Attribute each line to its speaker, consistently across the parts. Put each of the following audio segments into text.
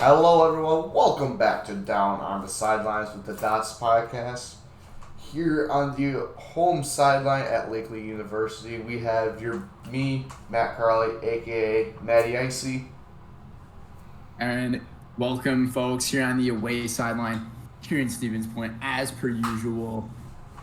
Speaker 1: Hello, everyone. Welcome back to Down on the Sidelines with the Dots podcast. Here on the home sideline at Lakeley University, we have me, Matt Carley, aka Matty Icy.
Speaker 2: And welcome, folks, here on the away sideline here in Stevens Point. As per usual,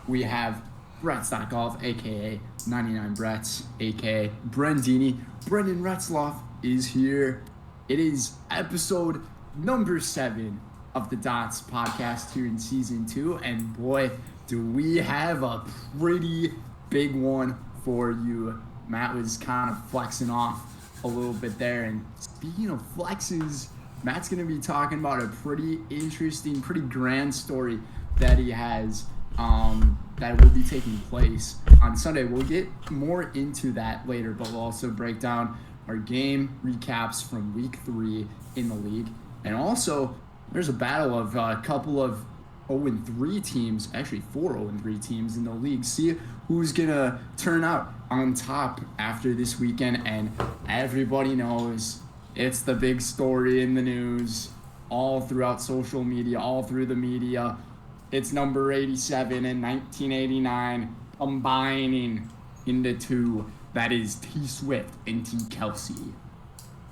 Speaker 2: we have Brett Stockoff, a.k.a. 99 Bretts, a.k.a. Brendini. Brendan Retzloff is here. It is episode number 7 of the Dots podcast here in season 2. And boy, do we have a pretty big one for you. Matt was kind of flexing off a little bit there. And speaking of flexes, Matt's going to be talking about a pretty interesting, pretty grand story that he has that will be taking place on Sunday. We'll get more into that later, but we'll also break down our game recaps from week 3 in the league. And also, there's a battle of a couple of 0-3 teams, actually 4 0-3 teams in the league. See who's going to turn out on top after this weekend. And everybody knows it's the big story in the news, all throughout social media, all through the media. It's number 87 and 1989 combining into 2. That is T Swift and T Kelsey.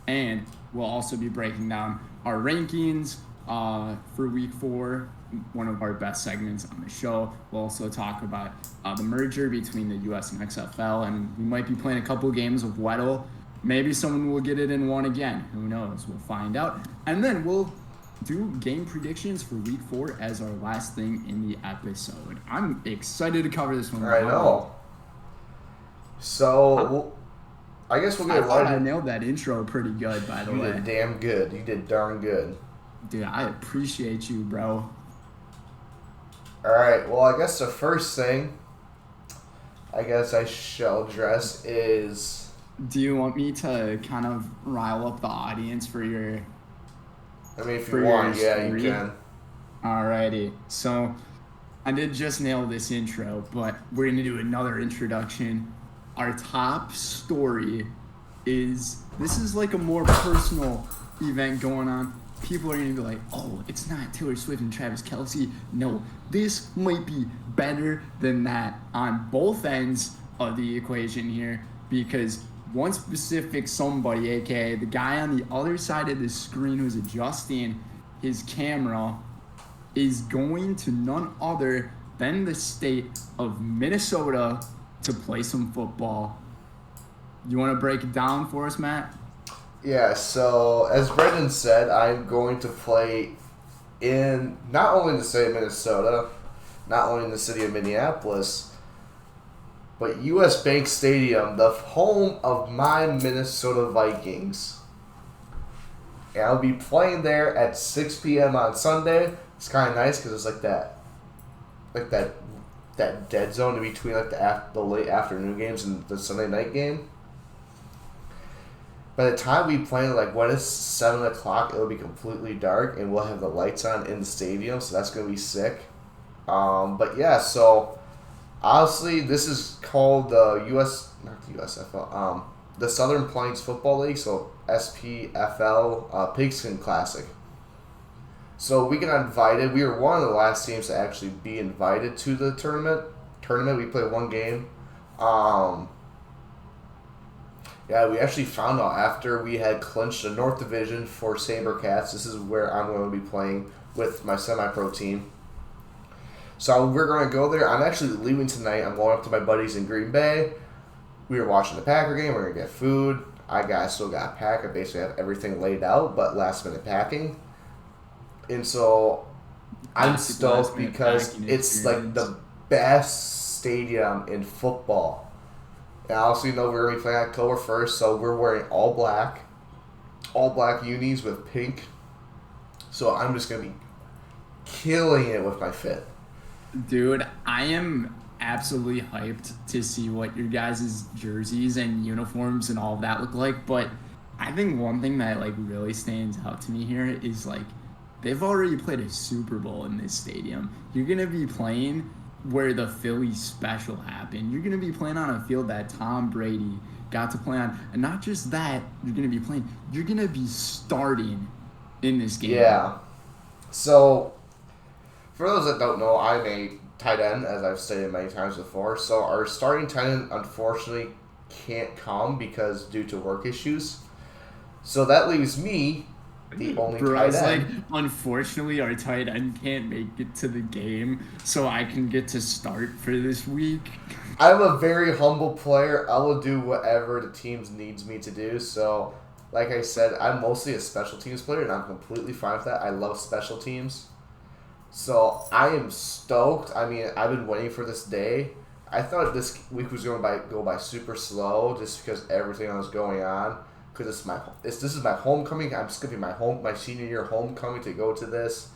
Speaker 2: And we'll also be breaking down our rankings for week 4, one of our best segments on the show. We'll also talk about the merger between the US and XFL, and we might be playing a couple games of Weddle. Maybe someone will get it in one again. Who knows? We'll find out. And then we'll do game predictions for week 4 as our last thing in the episode. I'm excited to cover this one.
Speaker 1: I know. So, I guess we'll get
Speaker 2: I thought I nailed that intro pretty good, by the way.
Speaker 1: You did damn good. You did darn good.
Speaker 2: Dude, I appreciate you, bro.
Speaker 1: Alright, well, I guess the first thing I shall address is...
Speaker 2: Do you want me to kind of rile up the audience for your...
Speaker 1: I mean, if you want, yeah, you can.
Speaker 2: Alrighty. So, I did just nail this intro, but we're going to do another introduction. Our top story is... This is like a more personal event going on. People are going to be like, oh, it's not Taylor Swift and Travis Kelce. No, this might be better than that on both ends of the equation here, because one specific somebody, aka the guy on the other side of the screen who's adjusting his camera, is going to none other than the state of Minnesota to play some football. You want to break it down for us, Matt?
Speaker 1: Yeah, so as Brendan said, I'm going to play in not only the state of Minnesota, not only in the city of Minneapolis, but U.S. Bank Stadium, the home of my Minnesota Vikings. And I'll be playing there at 6 p.m. on Sunday. It's kind of nice because it's like that dead zone in between like the late afternoon games and the Sunday night game. By the time we play, like when it's 7 o'clock, it'll be completely dark and we'll have the lights on in the stadium, so that's gonna be sick. But yeah, so honestly, this is called the the Southern Plains Football League, so SPFL Pigskin Classic. So we got invited. We were one of the last teams to actually be invited to the tournament. We played one game. Yeah, we actually found out after we had clinched the North Division for Sabercats. This is where I'm going to be playing with my semi-pro team. So we're going to go there. I'm actually leaving tonight. I'm going up to my buddies in Green Bay. We were watching the Packer game. We're going to get food. I still got to pack. I basically have everything laid out, but last-minute packing. And so I'm stoked because it's like the best stadium in football. And also, we're going to be playing October 1st, so we're wearing all black unis with pink. So I'm just going to be killing it with my fit.
Speaker 2: Dude, I am absolutely hyped to see what your guys' jerseys and uniforms and all of that look like. But I think one thing that like really stands out to me here is like they've already played a Super Bowl in this stadium. You're going to be playing where the Philly special happened. You're going to be playing on a field that Tom Brady got to play on. And not just that, you're going to be starting in this game.
Speaker 1: Yeah. So, for those that don't know, I'm a tight end, as I've stated many times before. So, our starting tight end unfortunately can't come because due to work issues. So, that leaves me, the only tight
Speaker 2: Bros, like,
Speaker 1: end.
Speaker 2: unfortunately, our tight end can't make it to the game, so I can get to start for this week.
Speaker 1: I'm a very humble player. I will do whatever the teams needs me to do. So, like I said, I'm mostly a special teams player, and I'm completely fine with that. I love special teams. So I am stoked. I mean, I've been waiting for this day. I thought this week was going to go by super slow, just because everything was going on. Because this is my homecoming. I'm skipping my senior year homecoming to go to this.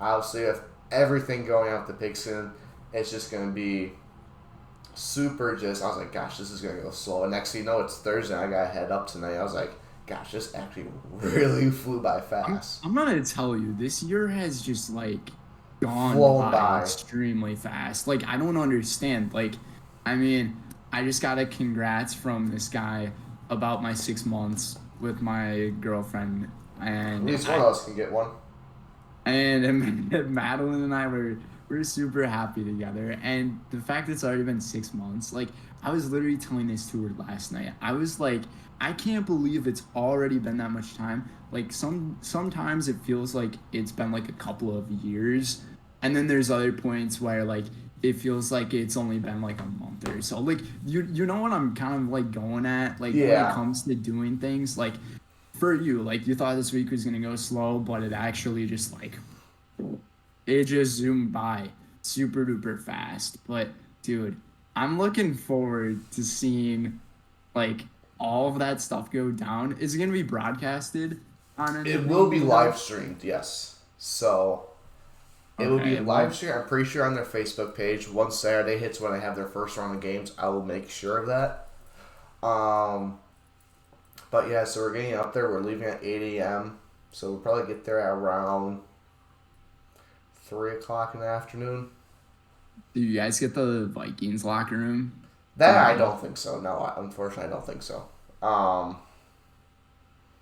Speaker 1: Obviously, with everything going on with the pigskin, it's just going to be super. I was like, gosh, this is going to go slow. And next thing you know, it's Thursday. And I got to head up tonight. I was like, gosh, this actually really flew by fast.
Speaker 2: I'm gonna tell you, this year has just like gone
Speaker 1: Flown
Speaker 2: by
Speaker 1: by.
Speaker 2: extremely fast. Like, I don't understand. Like, I mean, I just got a congrats from this guy about my 6 months with my girlfriend,
Speaker 1: At
Speaker 2: and
Speaker 1: least one of us can get one.
Speaker 2: and Madeline and I were super happy together. And the fact it's already been 6 months, like, I was literally telling this to her last night. I was like, I can't believe it's already been that much time. Like, sometimes it feels like it's been like a couple of years, and then there's other points where like it feels like it's only been like a month or so. Like, you know what I'm kind of like going at, like, when it
Speaker 1: Yeah.
Speaker 2: comes to doing things, like, for you, like, you thought this week was gonna go slow, but it actually just like it just zoomed by super duper fast. But dude, I'm looking forward to seeing like all of that stuff go down. Is it gonna be broadcasted on
Speaker 1: It will
Speaker 2: anything?
Speaker 1: be
Speaker 2: You know?
Speaker 1: live streamed, yes. So it will be
Speaker 2: Okay,
Speaker 1: live
Speaker 2: well,
Speaker 1: streamed. I'm pretty sure on their Facebook page. Once Saturday hits when they have their first round of games, I will make sure of that. Um, but yeah, so we're getting up there. We're leaving at 8 a.m. So we'll probably get there at around 3 o'clock in the afternoon.
Speaker 2: do you guys get the Vikings locker room?
Speaker 1: That I
Speaker 2: No.
Speaker 1: don't think so. No, unfortunately, I don't think so. Um,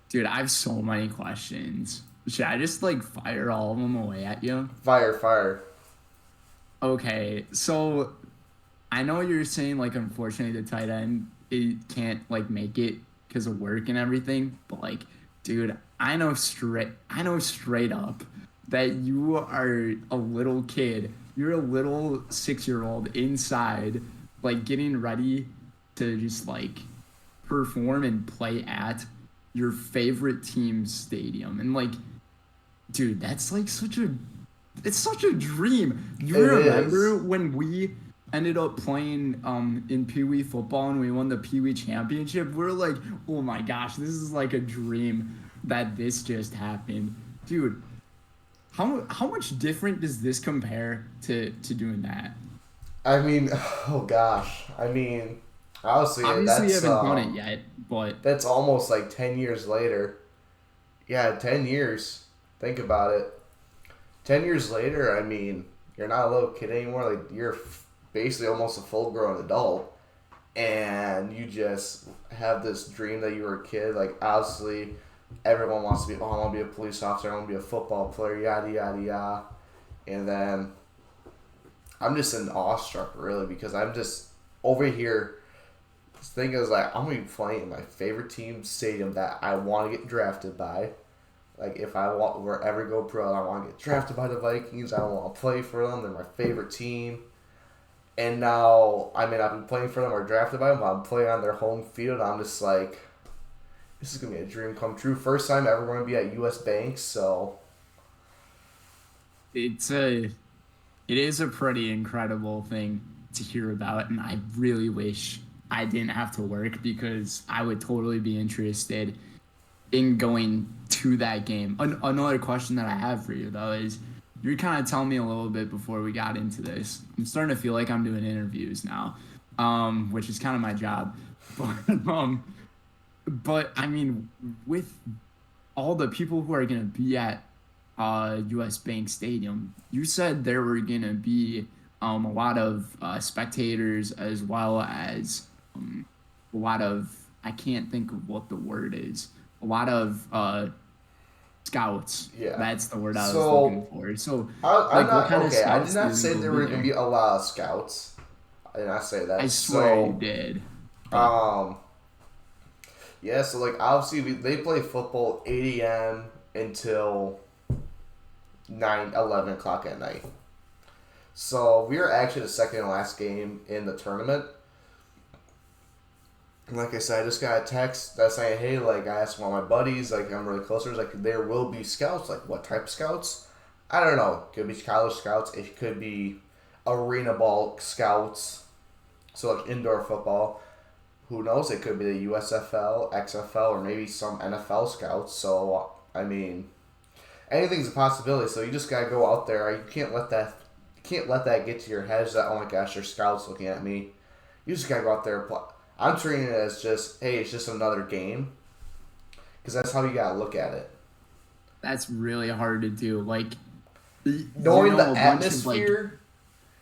Speaker 2: Dude, I have so many questions. Should I just like fire all of them away at you?
Speaker 1: fire.
Speaker 2: Okay, so I know you're saying like unfortunately the tight end it can't like make it because of work and everything, but like, dude, I know straight up that you are a little kid. You're a little 6 year old inside, like getting ready to just like perform and play at your favorite team's stadium. And like, dude, that's like it's such a dream. You
Speaker 1: It
Speaker 2: remember
Speaker 1: is.
Speaker 2: when we ended up playing in Pee Wee football and we won the Pee Wee championship? We're like, oh my gosh, this is like a dream that this just happened. Dude, how much different does this compare to doing that?
Speaker 1: I mean, oh gosh. I mean, honestly,
Speaker 2: Obviously you haven't done it yet, but
Speaker 1: that's almost like 10 years later. Yeah, 10 years. Think about it. 10 years later, I mean, you're not a little kid anymore. Like you're basically almost a full-grown adult, and you just have this dream that you were a kid. Like obviously, everyone wants to be. Oh, I want to be a police officer. I want to be a football player. Yada yada yada. And then I'm just in awestruck, really, because I'm just over here. This thing is like I'm gonna be playing in my favorite team stadium that I want to get drafted by. Like if I want wherever go pro, I want to get drafted by the Vikings. I want to play for them. They're my favorite team. And now I may not be playing for them or drafted by them, but I'm playing on their home field. I'm just like, this is gonna be a dream come true. First time ever going to be at U.S. Bank, so
Speaker 2: it's a it is a pretty incredible thing to hear about, and I really wish I didn't have to work because I would totally be interested in going to that game. Another question that I have for you though is you're kind of telling me a little bit before we got into this. I'm starting to feel like I'm doing interviews now, which is kind of my job. But I mean, with all the people who are gonna be at U.S. Bank Stadium, you said there were gonna be a lot of spectators as well as a lot of I can't think of what the word is. A lot of Scouts.
Speaker 1: Yeah.
Speaker 2: That's the word I was
Speaker 1: So
Speaker 2: looking for. So,
Speaker 1: I'm
Speaker 2: like, what
Speaker 1: not
Speaker 2: kind of
Speaker 1: okay. I did
Speaker 2: scouts do
Speaker 1: not
Speaker 2: you think
Speaker 1: say
Speaker 2: will
Speaker 1: there
Speaker 2: be
Speaker 1: were going to
Speaker 2: there?
Speaker 1: be a lot of scouts. I did not say
Speaker 2: I
Speaker 1: that.
Speaker 2: swear you
Speaker 1: So,
Speaker 2: did. But
Speaker 1: um, yeah. So like obviously they play football 8 a.m. until 11 o'clock at night. So we were actually the second and last game in the tournament. And like I said, I just got a text that saying, "Hey, like I asked one of my buddies, like I'm really close to, like there will be scouts. Like what type of scouts? I don't know. Could be college scouts. It could be arena ball scouts. So like indoor football. Who knows? It could be the USFL, XFL, or maybe some NFL scouts. So I mean, anything's a possibility. So you just gotta go out there. You can't let that get to your head. That oh my gosh, there's scouts looking at me. You just gotta go out there and play. I'm treating it as just hey, it's just another game because that's how you gotta look at it.
Speaker 2: that's really hard to do. Like,
Speaker 1: Knowing the
Speaker 2: a bunch of like
Speaker 1: atmosphere,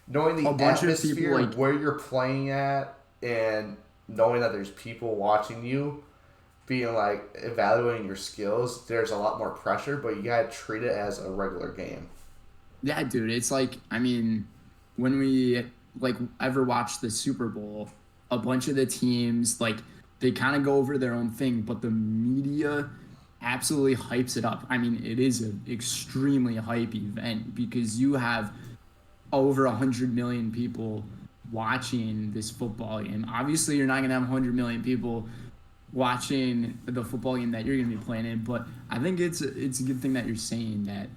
Speaker 1: knowing
Speaker 2: a
Speaker 1: the
Speaker 2: bunch of people
Speaker 1: atmosphere
Speaker 2: like
Speaker 1: where you're playing at, and knowing that there's people watching you, being like evaluating your skills. There's a lot more pressure, but you gotta treat it as a regular game.
Speaker 2: yeah, dude. It's like I mean, when we like ever watch the Super Bowl, a bunch of the teams like they kind of go over their own thing, but the media absolutely hypes it up. I mean, it is an extremely hype event because you have over 100 million people watching this football game. Obviously, you're not gonna have 100 million people watching the football game that you're gonna be playing in, but I think it's a good thing that you're saying that.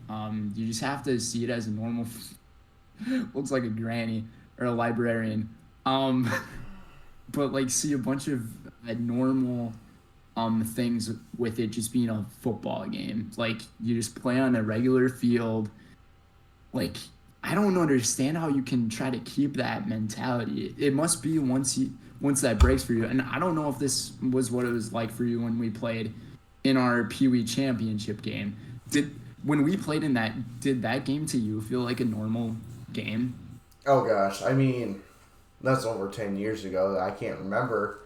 Speaker 2: You just have to see it as a normal. Looks like a granny or a librarian. Um, but like see a bunch of normal things with it just being a football game. Like you just play on a regular field. Like I don't understand how you can try to keep that mentality. It must be once that breaks for you. And I don't know if this was what it was like for you when we played in our Pee Wee championship game. Did when we played in that did that game to you feel like a normal game?
Speaker 1: Oh gosh, I mean, that's over 10 years ago. I can't remember,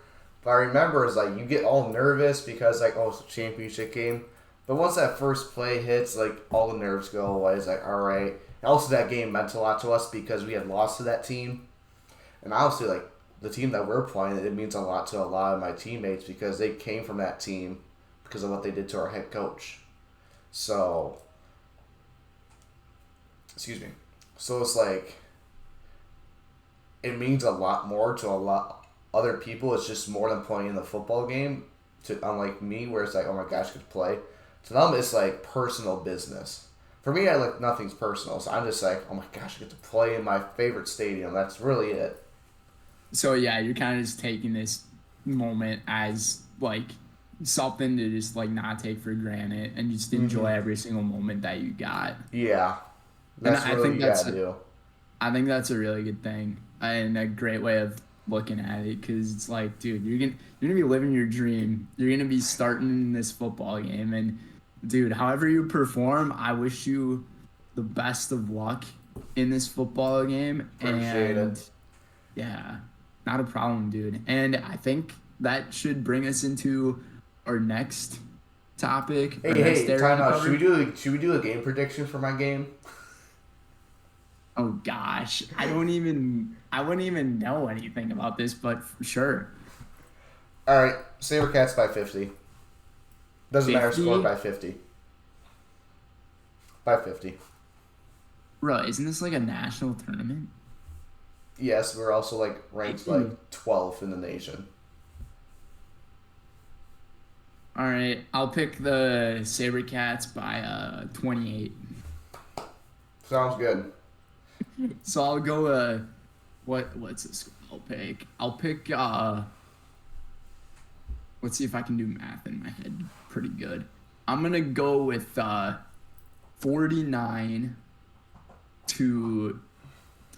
Speaker 1: but I remember is like you get all nervous because like oh it's a championship game, but once that first play hits, like all the nerves go away. It's like all right. And also, that game meant a lot to us because we had lost to that team, and obviously, like the team that we're playing, it means a lot to a lot of my teammates because they came from that team because of what they did to our head coach. So, excuse me. So it's like it means a lot more to a lot other people. It's just more than playing in the football game. To unlike me, where it's like, oh my gosh, I could play. To them, it's like personal business. For me, I like nothing's personal. So I'm just like, oh my gosh, I get to play in my favorite stadium. That's really it.
Speaker 2: So yeah, you're kind of just taking this moment as like something to just like not take for granted and just enjoy every single moment that you got.
Speaker 1: Yeah,
Speaker 2: And
Speaker 1: that's really what you gotta do.
Speaker 2: I think that's a really good thing and a great way of looking at it because it's like, dude, you're gonna be living your dream. You're gonna be starting in this football game, and dude, however you perform, I wish you the best of luck in this football game.
Speaker 1: Appreciate
Speaker 2: And
Speaker 1: it.
Speaker 2: yeah, not a problem, dude. And I think that should bring us into our next topic, our
Speaker 1: Hey,
Speaker 2: next
Speaker 1: hey,
Speaker 2: area
Speaker 1: time
Speaker 2: to
Speaker 1: out. Should we
Speaker 2: cover.
Speaker 1: do a game prediction for my game?
Speaker 2: Oh gosh, I wouldn't even know anything about this, but for sure.
Speaker 1: All right, Sabercats by 50. Doesn't matter. Score
Speaker 2: 50?
Speaker 1: by 50. By 50.
Speaker 2: Bro, isn't this like a national tournament?
Speaker 1: Yes, we're also like ranked like
Speaker 2: 50.
Speaker 1: 12th in the nation.
Speaker 2: All right, I'll pick the Sabercats by 28.
Speaker 1: Sounds good.
Speaker 2: So I'll go what's this? I'll pick let's see if I can do math in my head pretty good. I'm going to go with 49 to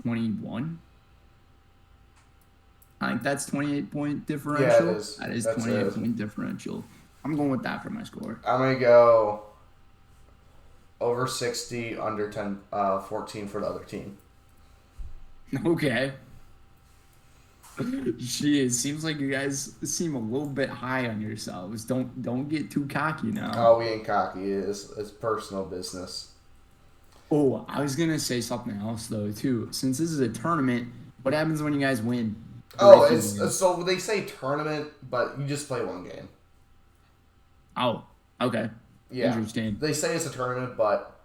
Speaker 2: 21. I think that's 28-point
Speaker 1: Yeah, it
Speaker 2: differential.
Speaker 1: is.
Speaker 2: That is
Speaker 1: That's
Speaker 2: 28-point differential. I'm going with that for my score.
Speaker 1: I'm gonna go over 60, under 14 for the other team.
Speaker 2: Okay. She seems like you guys seem a little bit high on yourselves. Don't get too cocky now.
Speaker 1: Oh, we ain't cocky. It's personal business.
Speaker 2: Oh, I was gonna say something else though too. Since this is a tournament, what happens when you guys win? Or
Speaker 1: Oh,
Speaker 2: if you win?
Speaker 1: so they say tournament, but you just play one game.
Speaker 2: Oh, okay.
Speaker 1: Yeah,
Speaker 2: Interesting.
Speaker 1: they say it's a tournament, but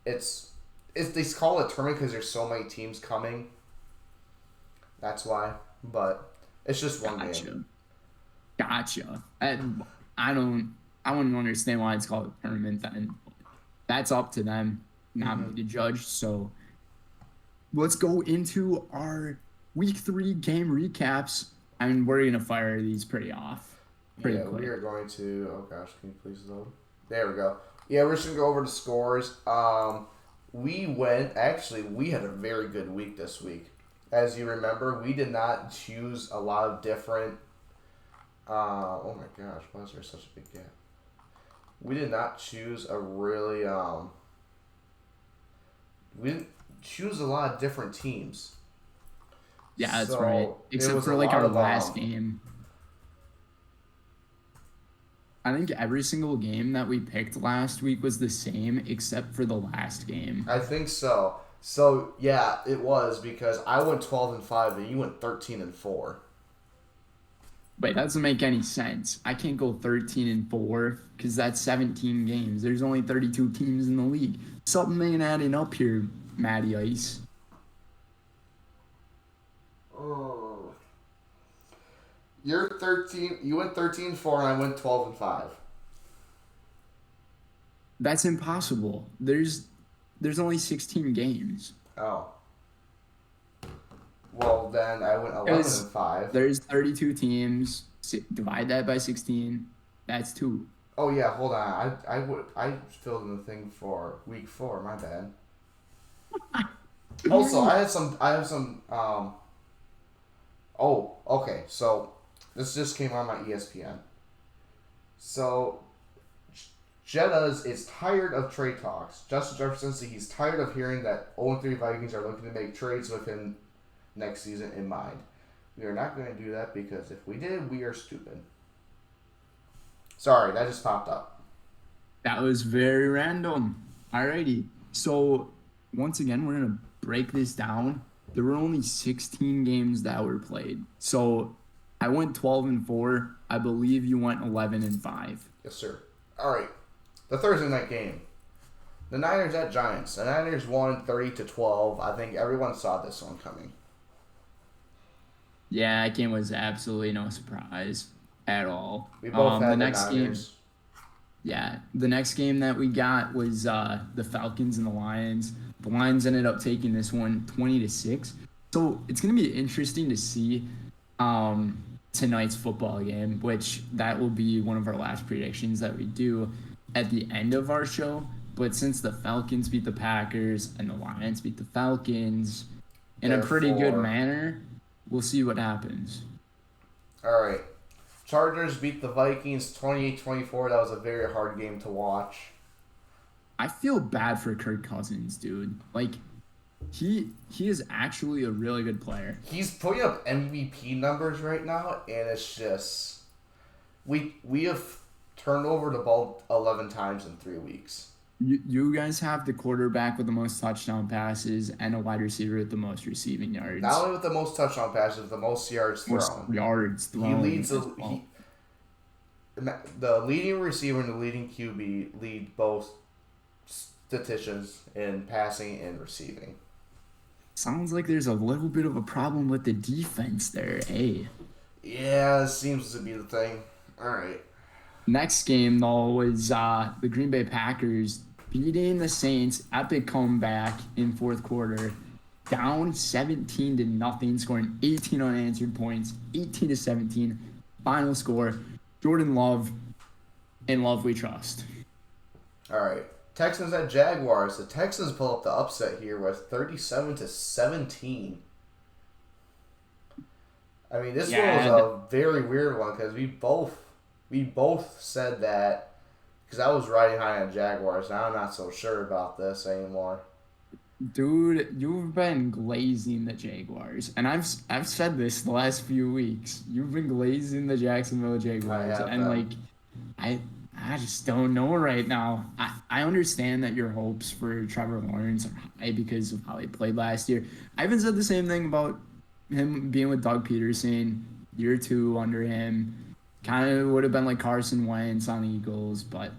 Speaker 1: it's they call it a tournament because there's so many teams coming. That's why, but it's just one game.
Speaker 2: Gotcha. And I wouldn't understand why it's called a tournament then. That's up to them, not me to judge. So let's go into our week 3 game recaps. I mean, we're gonna fire these pretty quick.
Speaker 1: We are going to. Oh gosh, can you please load? There we go. Yeah, we're just gonna go over the scores. We had a very good week this week. As you remember, we did not choose a lot of different. Oh my gosh, why is there such a big gap? We did not choose a really. We didn't choose a lot of different teams.
Speaker 2: Yeah, that's right. Except for like our last game. I think every single game that we picked last week was the same except for the last game.
Speaker 1: I think so. So yeah, it was because I went 12-5 and you went 13-4.
Speaker 2: Wait, that doesn't make any sense. I can't go 13-4 because that's 17 games. There's only 32 teams in the league. Something ain't adding up here, Matty Ice.
Speaker 1: Oh. You're 13. You went 13-4 and I went 12-5.
Speaker 2: That's impossible. There's only 16 games.
Speaker 1: Oh. Well, then I went 11-5.
Speaker 2: There's 32 teams. Divide that by 16. That's 2.
Speaker 1: Oh yeah, hold on. I filled in the thing for week 4. My bad. Also, I have some. Oh, okay. So this just came on my ESPN. So Jettas is tired of trade talks. Justin Jefferson said he's tired of hearing that 0-3 Vikings are looking to make trades with him next season in mind. We are not going to do that because if we did, we are stupid. Sorry, that just popped up.
Speaker 2: That was very random. Alrighty. So, once again, we're going to break this down. There were only 16 games that were played. So, I went 12-4. I believe you went 11-5.
Speaker 1: Yes, sir. All right. The Thursday night game. The Niners at Giants. The Niners won 30-12. I think everyone saw this one coming.
Speaker 2: Yeah, that game was absolutely no surprise at all.
Speaker 1: We both had the next Niners.
Speaker 2: The next game that we got was the Falcons and the Lions. The Lions ended up taking this one 20-6. So it's going to be interesting to see tonight's football game, which that will be one of our last predictions that we do at the end of our show. But since the Falcons beat the Packers and the Lions beat the Falcons in a pretty good manner, we'll see what happens.
Speaker 1: All right. Chargers beat the Vikings 28-24. That was a very hard game to watch.
Speaker 2: I feel bad for Kirk Cousins, dude. Like, he is actually a really good player.
Speaker 1: He's putting up MVP numbers right now, and it's just we have turned over the ball 11 times in 3 weeks.
Speaker 2: You guys have the quarterback with the most touchdown passes and a wide receiver with the most receiving yards.
Speaker 1: Not only with the most touchdown passes, with the most yards thrown.
Speaker 2: He
Speaker 1: leads the leading receiver and the leading QB lead both statisticians in passing and receiving.
Speaker 2: Sounds like there's a little bit of a problem with the defense there, eh?
Speaker 1: Yeah, it seems to be the thing. All right.
Speaker 2: Next game, though, was the Green Bay Packers beating the Saints. Epic comeback in fourth quarter. Down 17-0, scoring 18 unanswered points, 18-17. Final score, Jordan Love. In Love we trust.
Speaker 1: All right. Texans at Jaguars. The Texans pull up the upset here with 37-17. I mean, this one was a very weird one because we both said that, because I was riding high on Jaguars. Now I'm not so sure about this anymore.
Speaker 2: Dude, you've been glazing the Jaguars, and I've said this the last few weeks. You've been glazing the Jacksonville
Speaker 1: I
Speaker 2: Jaguars,
Speaker 1: have
Speaker 2: and
Speaker 1: them.
Speaker 2: like, I just don't know right now. I understand that your hopes for Trevor Lawrence are high because of how he played last year. I even said the same thing about him being with Doug Peterson, year 2 under him. Kind of would have been like Carson Wentz on the Eagles, but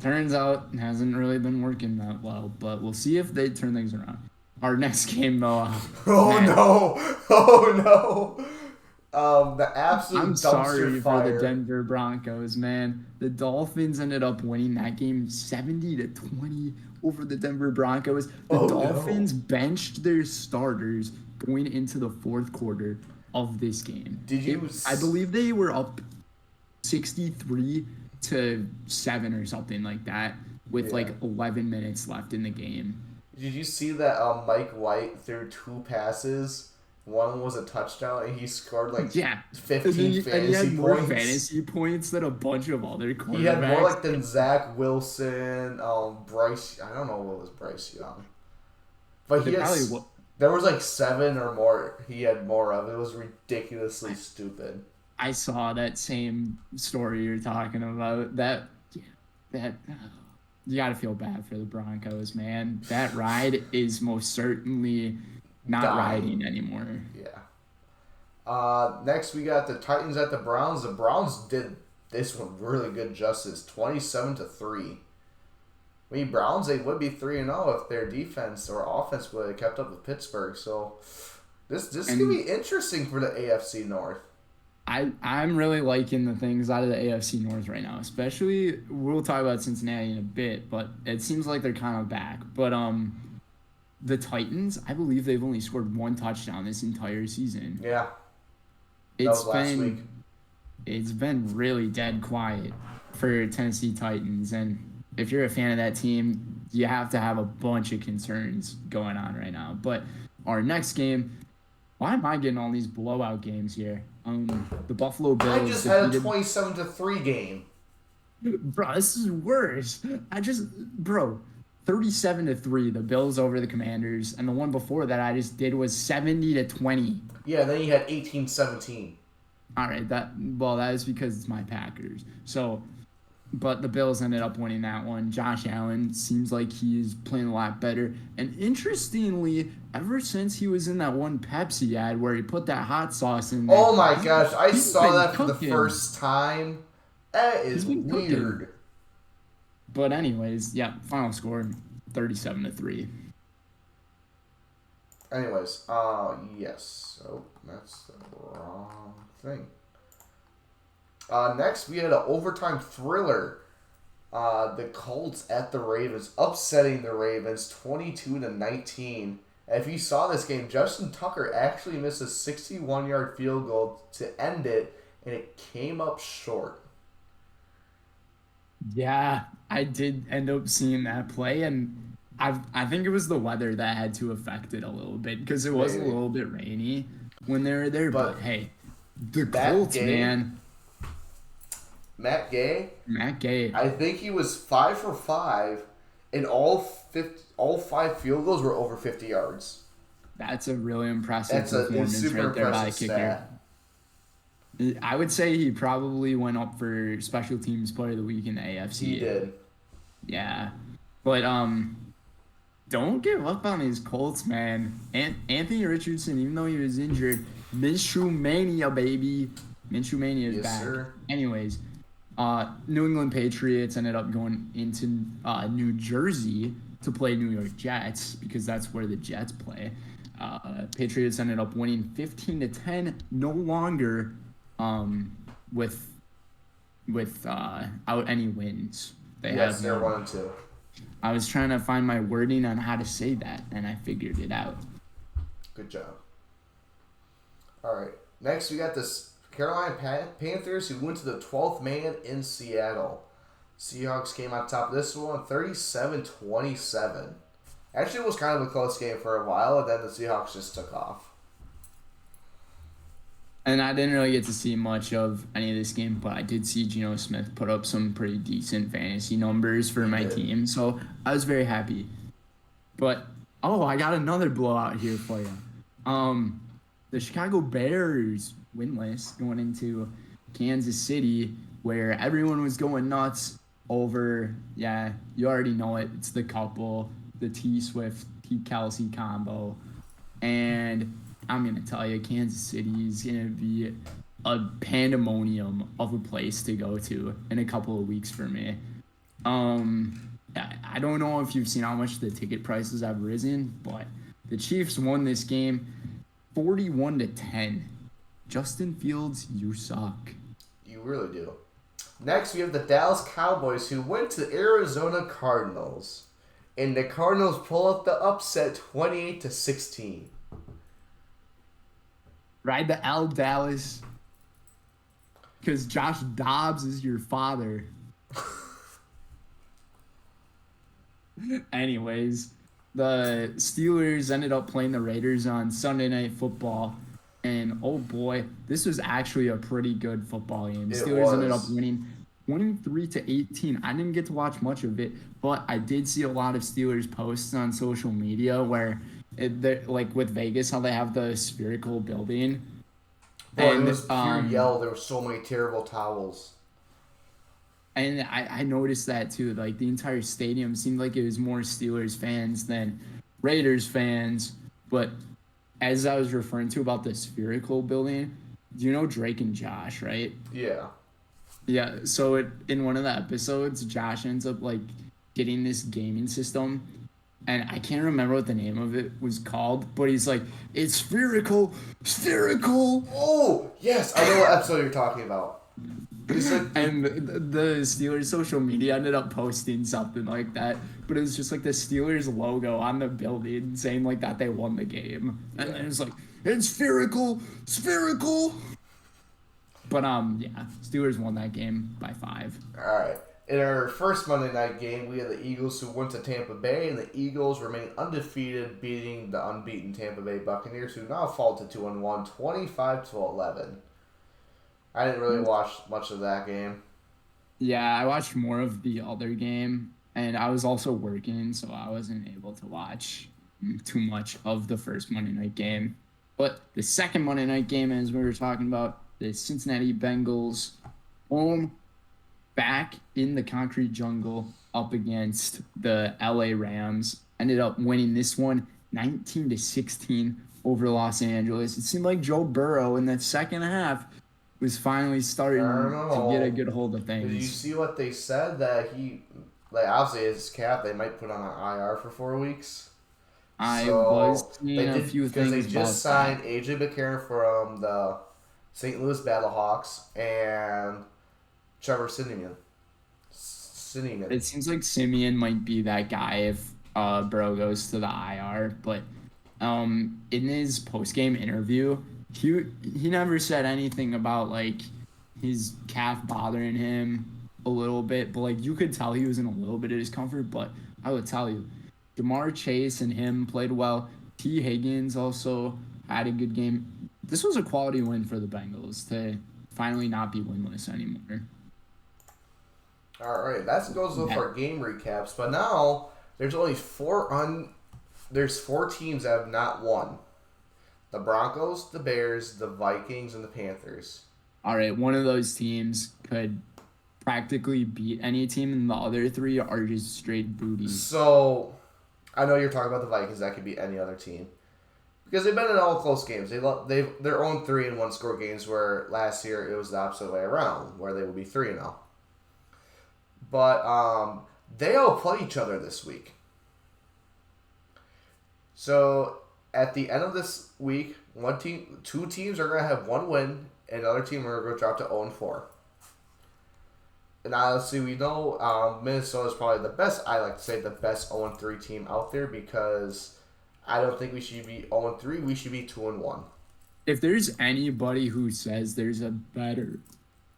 Speaker 2: turns out it hasn't really been working that well. But we'll see if they turn things around. Our next game, though,
Speaker 1: Oh
Speaker 2: man,
Speaker 1: no! Oh no! The
Speaker 2: I'm
Speaker 1: absolute dumpster
Speaker 2: sorry for the
Speaker 1: fire.
Speaker 2: Denver Broncos, man. The Dolphins ended up winning that game 70-20 over the Denver Broncos. The
Speaker 1: Oh no!
Speaker 2: Dolphins benched their starters going into the fourth quarter of this game.
Speaker 1: Did you?
Speaker 2: I believe they were up 63-7 or something like that with
Speaker 1: Yeah.
Speaker 2: like 11 minutes left in the game.
Speaker 1: Did you see that Mike White threw 2 passes? One was a touchdown, and he scored like
Speaker 2: Yeah.
Speaker 1: 15
Speaker 2: And he had
Speaker 1: fantasy
Speaker 2: more
Speaker 1: points.
Speaker 2: fantasy points than a bunch of other
Speaker 1: He had more
Speaker 2: quarterbacks.
Speaker 1: like than Zach Wilson, Bryce. I don't know what was Bryce Young, but
Speaker 2: They
Speaker 1: he
Speaker 2: probably
Speaker 1: has. There was like 7 or more. He had more of. It was ridiculously stupid.
Speaker 2: I saw that same story you're talking about. That you got to feel bad for the Broncos, man. That ride is most certainly not
Speaker 1: Dying.
Speaker 2: riding anymore.
Speaker 1: Yeah. Next we got the Titans at the Browns. The Browns did this one really good justice, 27-3. I mean, Browns, they would be 3-0 if their defense or offense would have kept up with Pittsburgh. So this could
Speaker 2: And
Speaker 1: be interesting for the AFC North.
Speaker 2: I'm really liking the things out of the AFC North right now, especially we'll talk about Cincinnati in a bit, but it seems like they're kind of back. But the Titans, I believe they've only scored 1 touchdown this entire season.
Speaker 1: Yeah, that
Speaker 2: It's
Speaker 1: was last week.
Speaker 2: been really dead quiet for Tennessee Titans, and if you're a fan of that team, you have to have a bunch of concerns going on right now. But our next game, why am I getting all these blowout games here? The Buffalo
Speaker 1: I
Speaker 2: Bills
Speaker 1: just had a
Speaker 2: defeated.
Speaker 1: 27-3 game.
Speaker 2: Bro, this is worse. Bro, 37-3, the Bills over the Commanders, and the one before that I just did was 70-20.
Speaker 1: Yeah, then you had 18-17.
Speaker 2: All right, that is because it's my Packers. So, but the Bills ended up winning that one. Josh Allen seems like he's playing a lot better. And interestingly, ever since he was in that one Pepsi ad where he put that hot sauce in there,
Speaker 1: Oh my gosh, I
Speaker 2: he's
Speaker 1: saw
Speaker 2: been
Speaker 1: that for the
Speaker 2: cooking.
Speaker 1: first time. That is
Speaker 2: He's been cooking.
Speaker 1: weird.
Speaker 2: But anyways, yeah, final score 37-3.
Speaker 1: Anyways, yes. Oh, that's the wrong thing. Next, we had an overtime thriller. The Colts at the Ravens, upsetting the Ravens 22-19. And if you saw this game, Justin Tucker actually missed a 61-yard field goal to end it, and it came up short.
Speaker 2: Yeah, I did end up seeing that play, and I think it was the weather that had to affect it a little bit because it was a
Speaker 1: Maybe.
Speaker 2: little bit rainy when they were there. But hey, the
Speaker 1: Matt
Speaker 2: Colts,
Speaker 1: Gay-
Speaker 2: man,
Speaker 1: Matt Gay,
Speaker 2: Matt Gay.
Speaker 1: I think he was 5 for 5, and all 5 field goals were over 50 yards.
Speaker 2: That's a really impressive
Speaker 1: That's a
Speaker 2: performance
Speaker 1: super
Speaker 2: right there by a
Speaker 1: impressive
Speaker 2: kicker.
Speaker 1: stat.
Speaker 2: I would say he probably went up for special teams player of the week in the AFC.
Speaker 1: He did.
Speaker 2: Yeah, but don't give up on these Colts, man. Anthony Richardson, even though he was injured, Minshew Mania, baby. Minshew Mania is
Speaker 1: Yes,
Speaker 2: back.
Speaker 1: sir.
Speaker 2: Anyways, New England Patriots ended up going into New Jersey to play New York Jets because that's where the Jets play. Patriots ended up winning 15-10, no longer without any wins.
Speaker 1: Yes, they're 1-2.
Speaker 2: I was trying to find my wording on how to say that, and I figured it out.
Speaker 1: Good job. All right. Next, we got this Carolina Panthers who went to the 12th man in Seattle. Seahawks came on top of this one, 37-27. Actually, it was kind of a close game for a while, and then the Seahawks just took off.
Speaker 2: And I didn't really get to see much of any of this game, but I did see Geno Smith put up some pretty decent fantasy numbers for my team, so I was very happy. But Oh, I got another blowout here for you. The Chicago Bears winless going into Kansas City, where everyone was going nuts over. Yeah, you already know it. It's the couple, the T Swift T Kelsey combo, and I'm gonna tell you, Kansas City is gonna be a pandemonium of a place to go to in a couple of weeks for me. I don't know if you've seen how much the ticket prices have risen, but the Chiefs won this game 41-10. Justin Fields, you suck.
Speaker 1: You really do. Next, we have the Dallas Cowboys, who went to Arizona Cardinals, and the Cardinals pull up the upset 28-16.
Speaker 2: Ride the L, Dallas, because Josh Dobbs is your father. Anyways, the Steelers ended up playing the Raiders on Sunday Night Football, and oh boy, this was actually a pretty good football game. Steelers ended up winning 23-18. I didn't get to watch much of it, but I did see a lot of Steelers posts on social media where, like with Vegas, how they have the spherical building.
Speaker 1: Boy, and it was pure yell. There were so many terrible towels.
Speaker 2: And I noticed that too. Like the entire stadium seemed like it was more Steelers fans than Raiders fans. But as I was referring to about the spherical building, do you know Drake and Josh, right?
Speaker 1: Yeah.
Speaker 2: Yeah. So in one of the episodes, Josh ends up like getting this gaming system, and I can't remember what the name of it was called, but he's like, it's spherical.
Speaker 1: Oh yes, I know what episode you're talking about.
Speaker 2: And the Steelers social media ended up posting something like that, but it was just like the Steelers logo on the building saying like that they won the game, and then it's like it's spherical. But yeah, Steelers won that game by 5.
Speaker 1: All right. In our first Monday night game, we had the Eagles who went to Tampa Bay, and the Eagles remain undefeated, beating the unbeaten Tampa Bay Buccaneers, who now fall to 2-1, 25-11. I didn't really watch much of that game.
Speaker 2: Yeah, I watched more of the other game, and I was also working, so I wasn't able to watch too much of the first Monday night game. But the second Monday night game, as we were talking about, the Cincinnati Bengals home back in the concrete jungle up against the LA Rams, ended up winning this one 19-16 over Los Angeles. It seemed like Joe Burrow in that second half was finally starting to get a good hold of things.
Speaker 1: Did you see what they said? That he, like, obviously his cap, they might put on an IR for 4 weeks.
Speaker 2: I was seeing a few things
Speaker 1: because they just signed
Speaker 2: that.
Speaker 1: AJ McCarron from the St. Louis Battlehawks and Trevor Siemian.
Speaker 2: It seems like Simeon might be that guy if Burrow goes to the IR, but in his post-game interview, he never said anything about like his calf bothering him a little bit, but like you could tell he was in a little bit of discomfort. But I would tell you, Jamar Chase and him played well. T. Higgins also had a good game. This was a quality win for the Bengals to finally not be winless anymore.
Speaker 1: All right, that goes with our game recaps. But now there's only there's 4 teams that have not won. The Broncos, the Bears, the Vikings, and the Panthers.
Speaker 2: All right, one of those teams could practically beat any team, and the other 3 are just straight booty.
Speaker 1: So, I know you're talking about the Vikings. That could be any other team. Because they've been in all close games. They're own 3 and 1 score games, where last year it was the opposite way around, where they would be 3-0. But they all play each other this week. So at the end of this week, 2 teams are going to have 1 win, and the other team are going to drop to 0-4. And honestly, we know Minnesota is probably the best. I like to say the best 0-3 team out there, because I don't think we should be 0-3. We should be 2-1.
Speaker 2: If there's anybody who says there's a better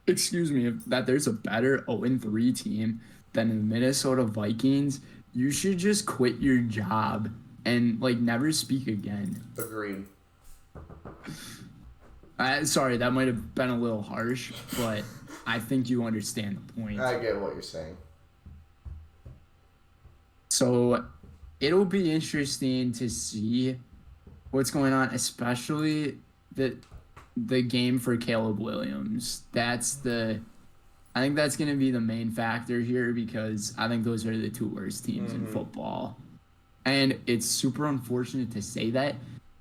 Speaker 2: 0-3 team than the Minnesota Vikings, you should just quit your job and like never speak again.
Speaker 1: Agreed.
Speaker 2: Sorry, that might have been a little harsh, but I think you understand the point.
Speaker 1: I get what you're saying.
Speaker 2: So it'll be interesting to see what's going on, especially the game for Caleb Williams. I think that's going to be the main factor here because I think those are the two worst teams in football. And it's super unfortunate to say that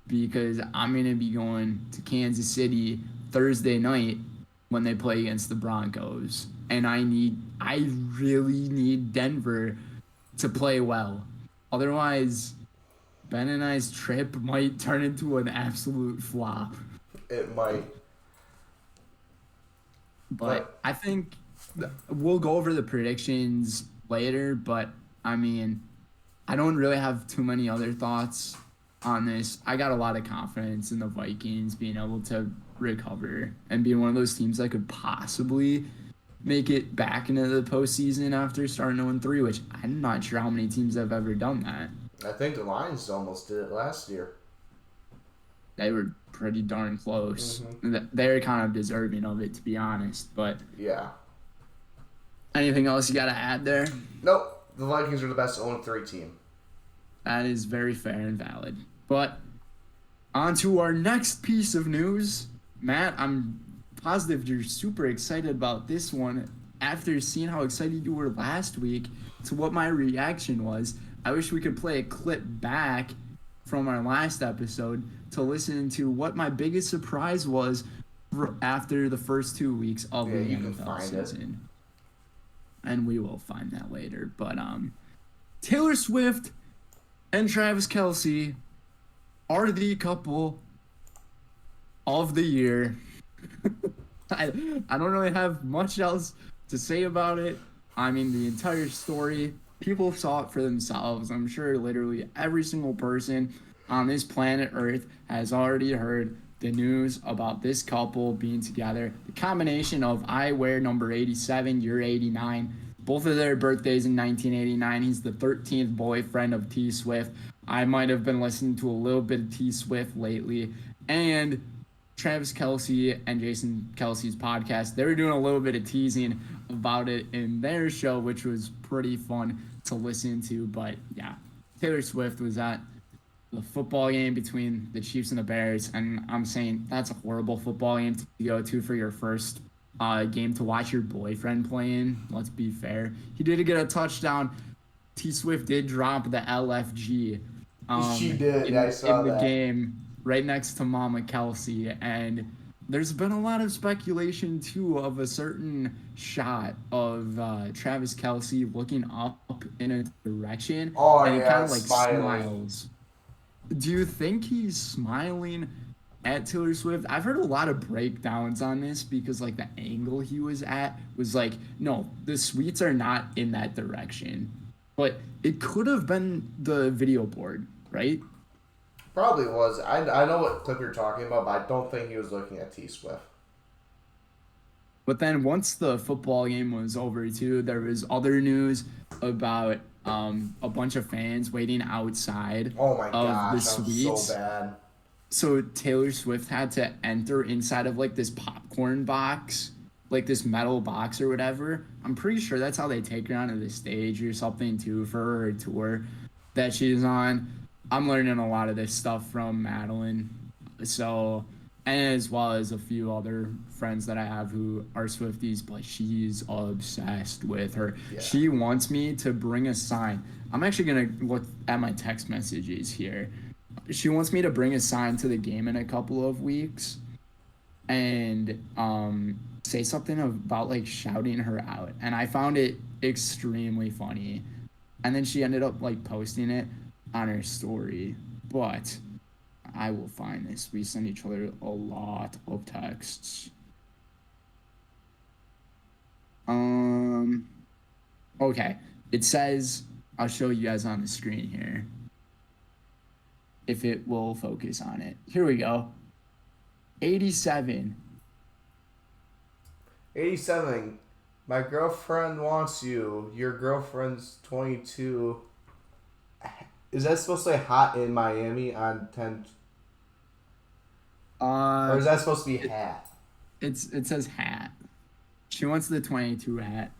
Speaker 2: because I'm going to be going to Kansas City Thursday night when they play against the Broncos. And I really need Denver to play well. Otherwise, Ben and I's trip might turn into an absolute flop.
Speaker 1: It might.
Speaker 2: But I think we'll go over the predictions later. But, I mean, I don't really have too many other thoughts on this. I got a lot of confidence in the Vikings being able to recover and being one of those teams that could possibly make it back into the postseason after starting 0-3, which I'm not sure how many teams have ever done that.
Speaker 1: I think the Lions almost did it last year.
Speaker 2: They were pretty darn close.
Speaker 1: Mm-hmm.
Speaker 2: They're kind of deserving of it, to be honest. But
Speaker 1: yeah.
Speaker 2: Anything else you got to add there?
Speaker 1: Nope. The Vikings are the best 0-3 team.
Speaker 2: That is very fair and valid. But on to our next piece of news. Matt, I'm positive you're super excited about this one after seeing how excited you were last week to what my reaction was. I wish we could play a clip back from our last episode to listen to what my biggest surprise was after the first 2 weeks of the NFL season. And we will find that later. But Taylor Swift and Travis Kelce are the couple of the year. I don't really have much else to say about it. I mean, the entire story, people saw it for themselves. I'm sure literally every single person on this planet Earth has already heard the news about this couple being together. The combination of I wear number 87, you're 89. Both of their birthdays in 1989. He's the 13th boyfriend of T Swift. I might have been listening to a little bit of T Swift lately. And Travis Kelce and Jason Kelce's podcast, they were doing a little bit of teasing about it in their show, which was pretty fun to listen to. But yeah, Taylor Swift was at the football game between the Chiefs and the Bears, and I'm saying that's a horrible football game to go to for your first game to watch your boyfriend playing. Let's be fair. He did get a touchdown. T Swift did drop the LFG.
Speaker 1: She did. I saw
Speaker 2: in the
Speaker 1: that
Speaker 2: game right next to Mama Kelce, and there's been a lot of speculation too of a certain shot of Travis Kelce looking up in a direction, and he kind of like smiles. Do you think he's smiling at Taylor Swift? I've heard a lot of breakdowns on this because like the angle he was at was like, no, the sweets are not in that direction. But it could have been the video board, right?
Speaker 1: Probably was. I know what clip you're talking about, but I don't think he was looking at T Swift.
Speaker 2: But then once the football game was over too, there was other news about a bunch of fans waiting outside
Speaker 1: of the
Speaker 2: suites.
Speaker 1: So bad.
Speaker 2: So Taylor Swift had to enter inside of like this popcorn box, like this metal box or whatever. I'm pretty sure that's how they take her onto the stage or something too for her tour that she's on. I'm learning a lot of this stuff from Madeline. So, and as well as a few other friends that I have who are Swifties, but she's obsessed with her. Yeah. She wants me to bring a sign. I'm actually going to look at my text messages here. She wants me to bring a sign to the game in a couple of weeks and say something about like shouting her out. And I found it extremely funny. And then she ended up like posting it on her story. But I will find this. We send each other a lot of texts. Okay. It says, I'll show you guys on the screen here. If it will focus on it. Here we go. 87.
Speaker 1: 87. My girlfriend wants you. Your girlfriend's 22. Is that supposed to say hot in Miami on 10? Or is that supposed to be hat?
Speaker 2: It says hat. She wants the 22 hat.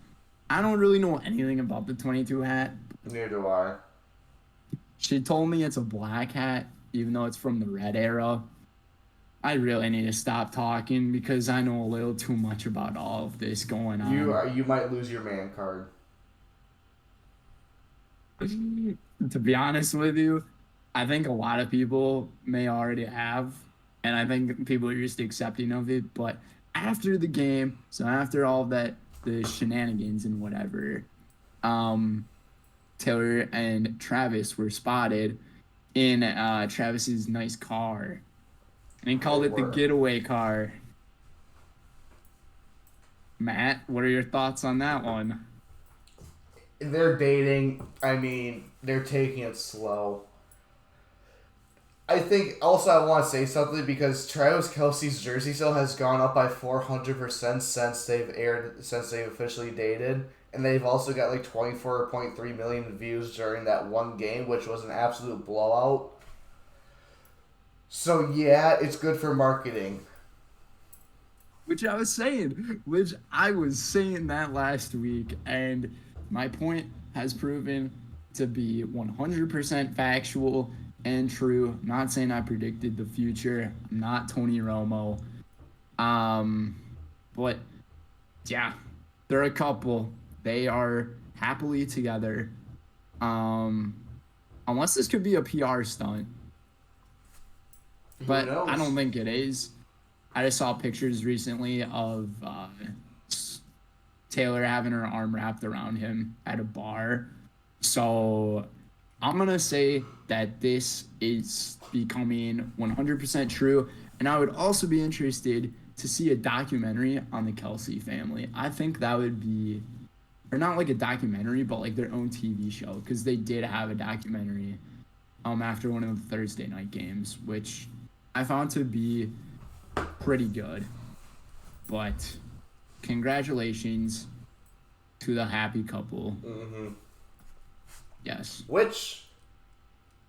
Speaker 2: I don't really know anything about the 22 hat.
Speaker 1: Neither do I.
Speaker 2: She told me it's a black hat, even though it's from the red era. I really need to stop talking because I know a little too much about all of this going on.
Speaker 1: You might lose your man card.
Speaker 2: To be honest with you, I think a lot of people may already have, and I think people are just accepting of it. But after the game, so after all that, the shenanigans and whatever, Taylor and Travis were spotted in Travis's nice car, and he called it the getaway car. Matt, what are your thoughts on that one?
Speaker 1: They're dating. I mean, they're taking it slow. I think also I want to say something because Travis Kelce's jersey sale has gone up by 400% since they've officially dated, and they've also got like 24.3 million views during that one game, which was an absolute blowout. So yeah, it's good for marketing.
Speaker 2: Which I was saying that last week, and my point has proven to be 100% factual and true. I'm not saying I predicted the future. I'm not Tony Romo. But yeah, they're a couple. They are happily together. Unless this could be a PR stunt. But I don't think it is. I just saw pictures recently of Taylor having her arm wrapped around him at a bar. So I'm going to say that this is becoming 100% true. And I would also be interested to see a documentary on the Kelce family. I think that would be, or not like a documentary, but like their own TV show. Because they did have a documentary after one of the Thursday night games, which I found to be pretty good. But congratulations to the happy couple.
Speaker 1: Mm-hmm.
Speaker 2: Yes.
Speaker 1: Which,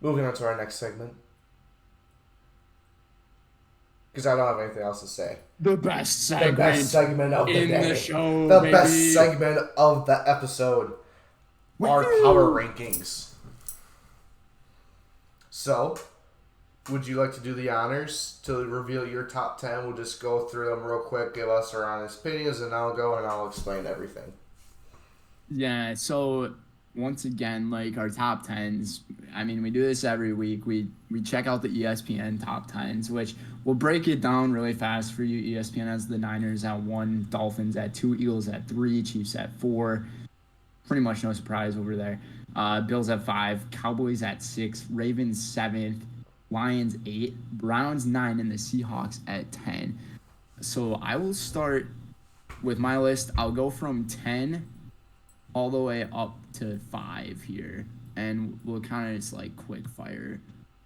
Speaker 1: moving on to our next segment, because I don't have anything else to say.
Speaker 2: The best segment.
Speaker 1: The best segment of the day.
Speaker 2: The show,
Speaker 1: the
Speaker 2: baby.
Speaker 1: best segment of the episode. Woo-hoo! Our power rankings. So, would you like to do the honors to reveal your top 10? We'll just go through them real quick, give us our honest opinions, and I'll go and I'll explain everything.
Speaker 2: Yeah, so once again, like our top 10s, I mean, we do this every week. We check out the ESPN top 10s, which we'll break it down really fast for you. ESPN has the Niners at 1, Dolphins at 2, Eagles at 3, Chiefs at 4. Pretty much no surprise over there. Bills at 5, Cowboys at 6, Ravens 7th, Lions 8, Browns 9, and the Seahawks at 10. So I will start with my list. I'll go from 10 all the way up to 5 here, and we'll kind of just like quick fire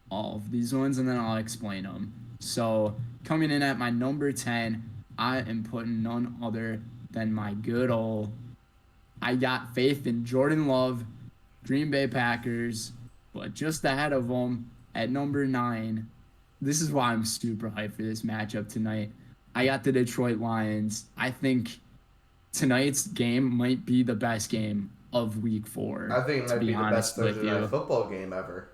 Speaker 2: all of these ones, and then I'll explain them. So coming in at my number 10, I am putting none other than my good old, I got faith in Jordan Love, Green Bay Packers, but just ahead of them at number 9, this is why I'm super hyped for this matchup tonight. I got the Detroit Lions. I think tonight's game might be the best game of Week 4.
Speaker 1: I think it might be the best Thursday night football game ever.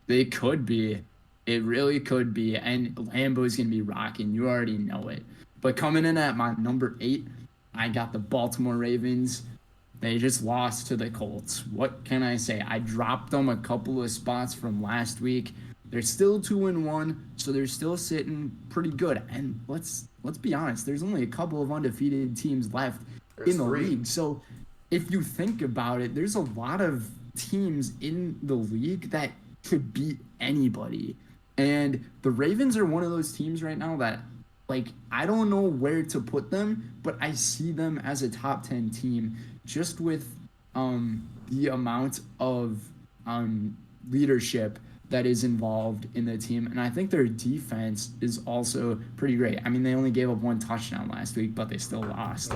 Speaker 2: It could be. It really could be. And Lambeau's going to be rocking. You already know it. But coming in at my number 8, I got the Baltimore Ravens. They just lost to the Colts. What can I say? I dropped them a couple of spots from last week. They're still 2-1, so they're still sitting pretty good. And let's be honest, there's only a couple of undefeated teams left in the league. So if you think about it, there's a lot of teams in the league that could beat anybody. And the Ravens are one of those teams right now that, like, I don't know where to put them, but I see them as a top 10 team just with the amount of leadership that is involved in the team. And I think their defense is also pretty great. I mean, they only gave up 1 touchdown last week, but they still lost.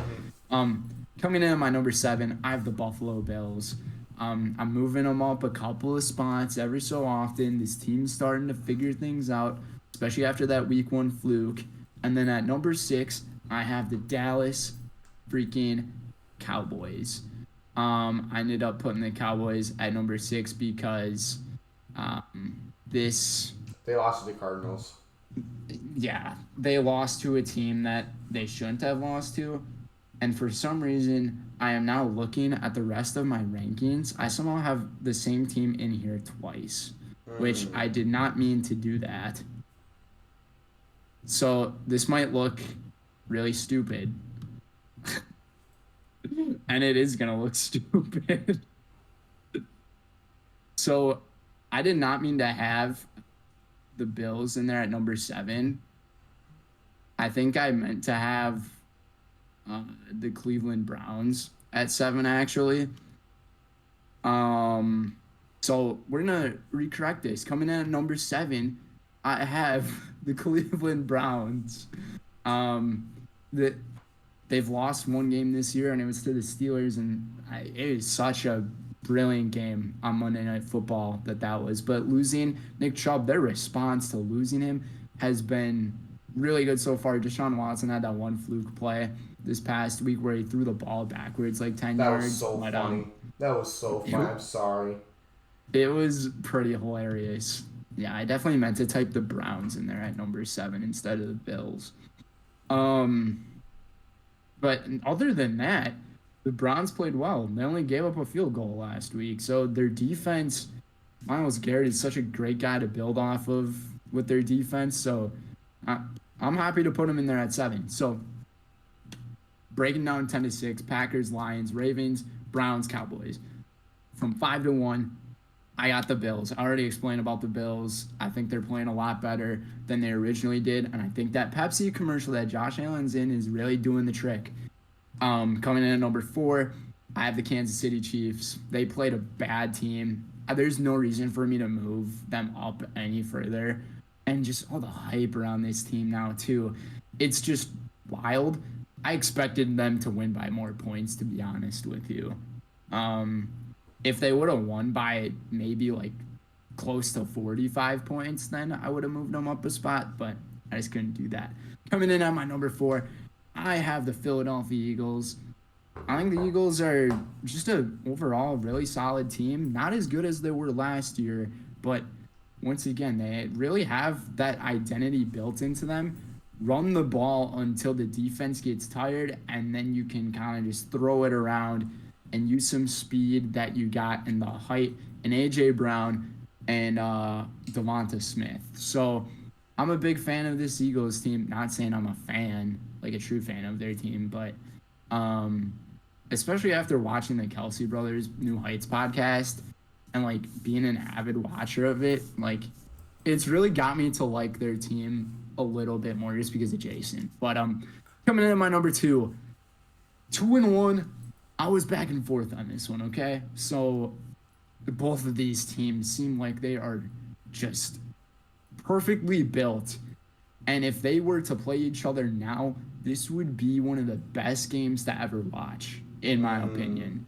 Speaker 2: Coming in at my number 7, I have the Buffalo Bills. I'm moving them up a couple of spots every so often. This team's starting to figure things out, especially after that week 1 fluke. And then at number 6, I have the Dallas freaking Cowboys. I ended up putting the Cowboys at number 6 because This,
Speaker 1: They lost to the Cardinals.
Speaker 2: yeah, they lost to a team that they shouldn't have lost to. And for some reason, I am now looking at the rest of my rankings. I somehow have the same team in here twice, which I did not mean to do that. So this might look really stupid. And it is going to look stupid. So I did not mean to have the Bills in there at number 7. I think I meant to have the Cleveland Browns at 7, actually. So we're gonna recorrect this. Coming in at number 7, I have the Cleveland Browns. That they've lost one game this year, and it was to the Steelers, and it was such a brilliant game on Monday Night Football that was. But losing Nick Chubb, their response to losing him has been really good so far. Deshaun Watson had that one fluke play this past week where he threw the ball backwards like 10
Speaker 1: That
Speaker 2: yards.
Speaker 1: was so funny. That was so funny. I'm sorry.
Speaker 2: It was pretty hilarious. Yeah, I definitely meant to type the Browns in there at number 7 instead of the Bills. But other than that, the Browns played well. They only gave up a field goal last week. So their defense, Myles Garrett is such a great guy to build off of with their defense. So I'm happy to put him in there at 7. So breaking down 10-6, Packers, Lions, Ravens, Browns, Cowboys. From 5 to 1, I got the Bills. I already explained about the Bills. I think they're playing a lot better than they originally did. And I think that Pepsi commercial that Josh Allen's in is really doing the trick. Coming in at number 4, I have the Kansas City Chiefs. They played a bad team. There's no reason for me to move them up any further. And just all the hype around this team now, too. It's just wild. I expected them to win by more points, to be honest with you. If they would have won by maybe like close to 45 points, then I would have moved them up a spot, but I just couldn't do that. Coming in at my number 4, I have the Philadelphia Eagles. I think the Eagles are just an overall really solid team. Not as good as they were last year, but once again, they really have that identity built into them. Run the ball until the defense gets tired, and then you can kind of just throw it around and use some speed that you got in the height in A.J. Brown and Devonta Smith. So I'm a big fan of this Eagles team. Not saying I'm a fan, like a true fan of their team, but especially after watching the Kelsey Brothers New Heights podcast and like being an avid watcher of it, like it's really got me to like their team a little bit more just because of Jason. But coming in at my number 2, 2-1. I was back and forth on this one, okay? So both of these teams seem like they are just perfectly built. And if they were to play each other now, this would be one of the best games to ever watch, in my opinion.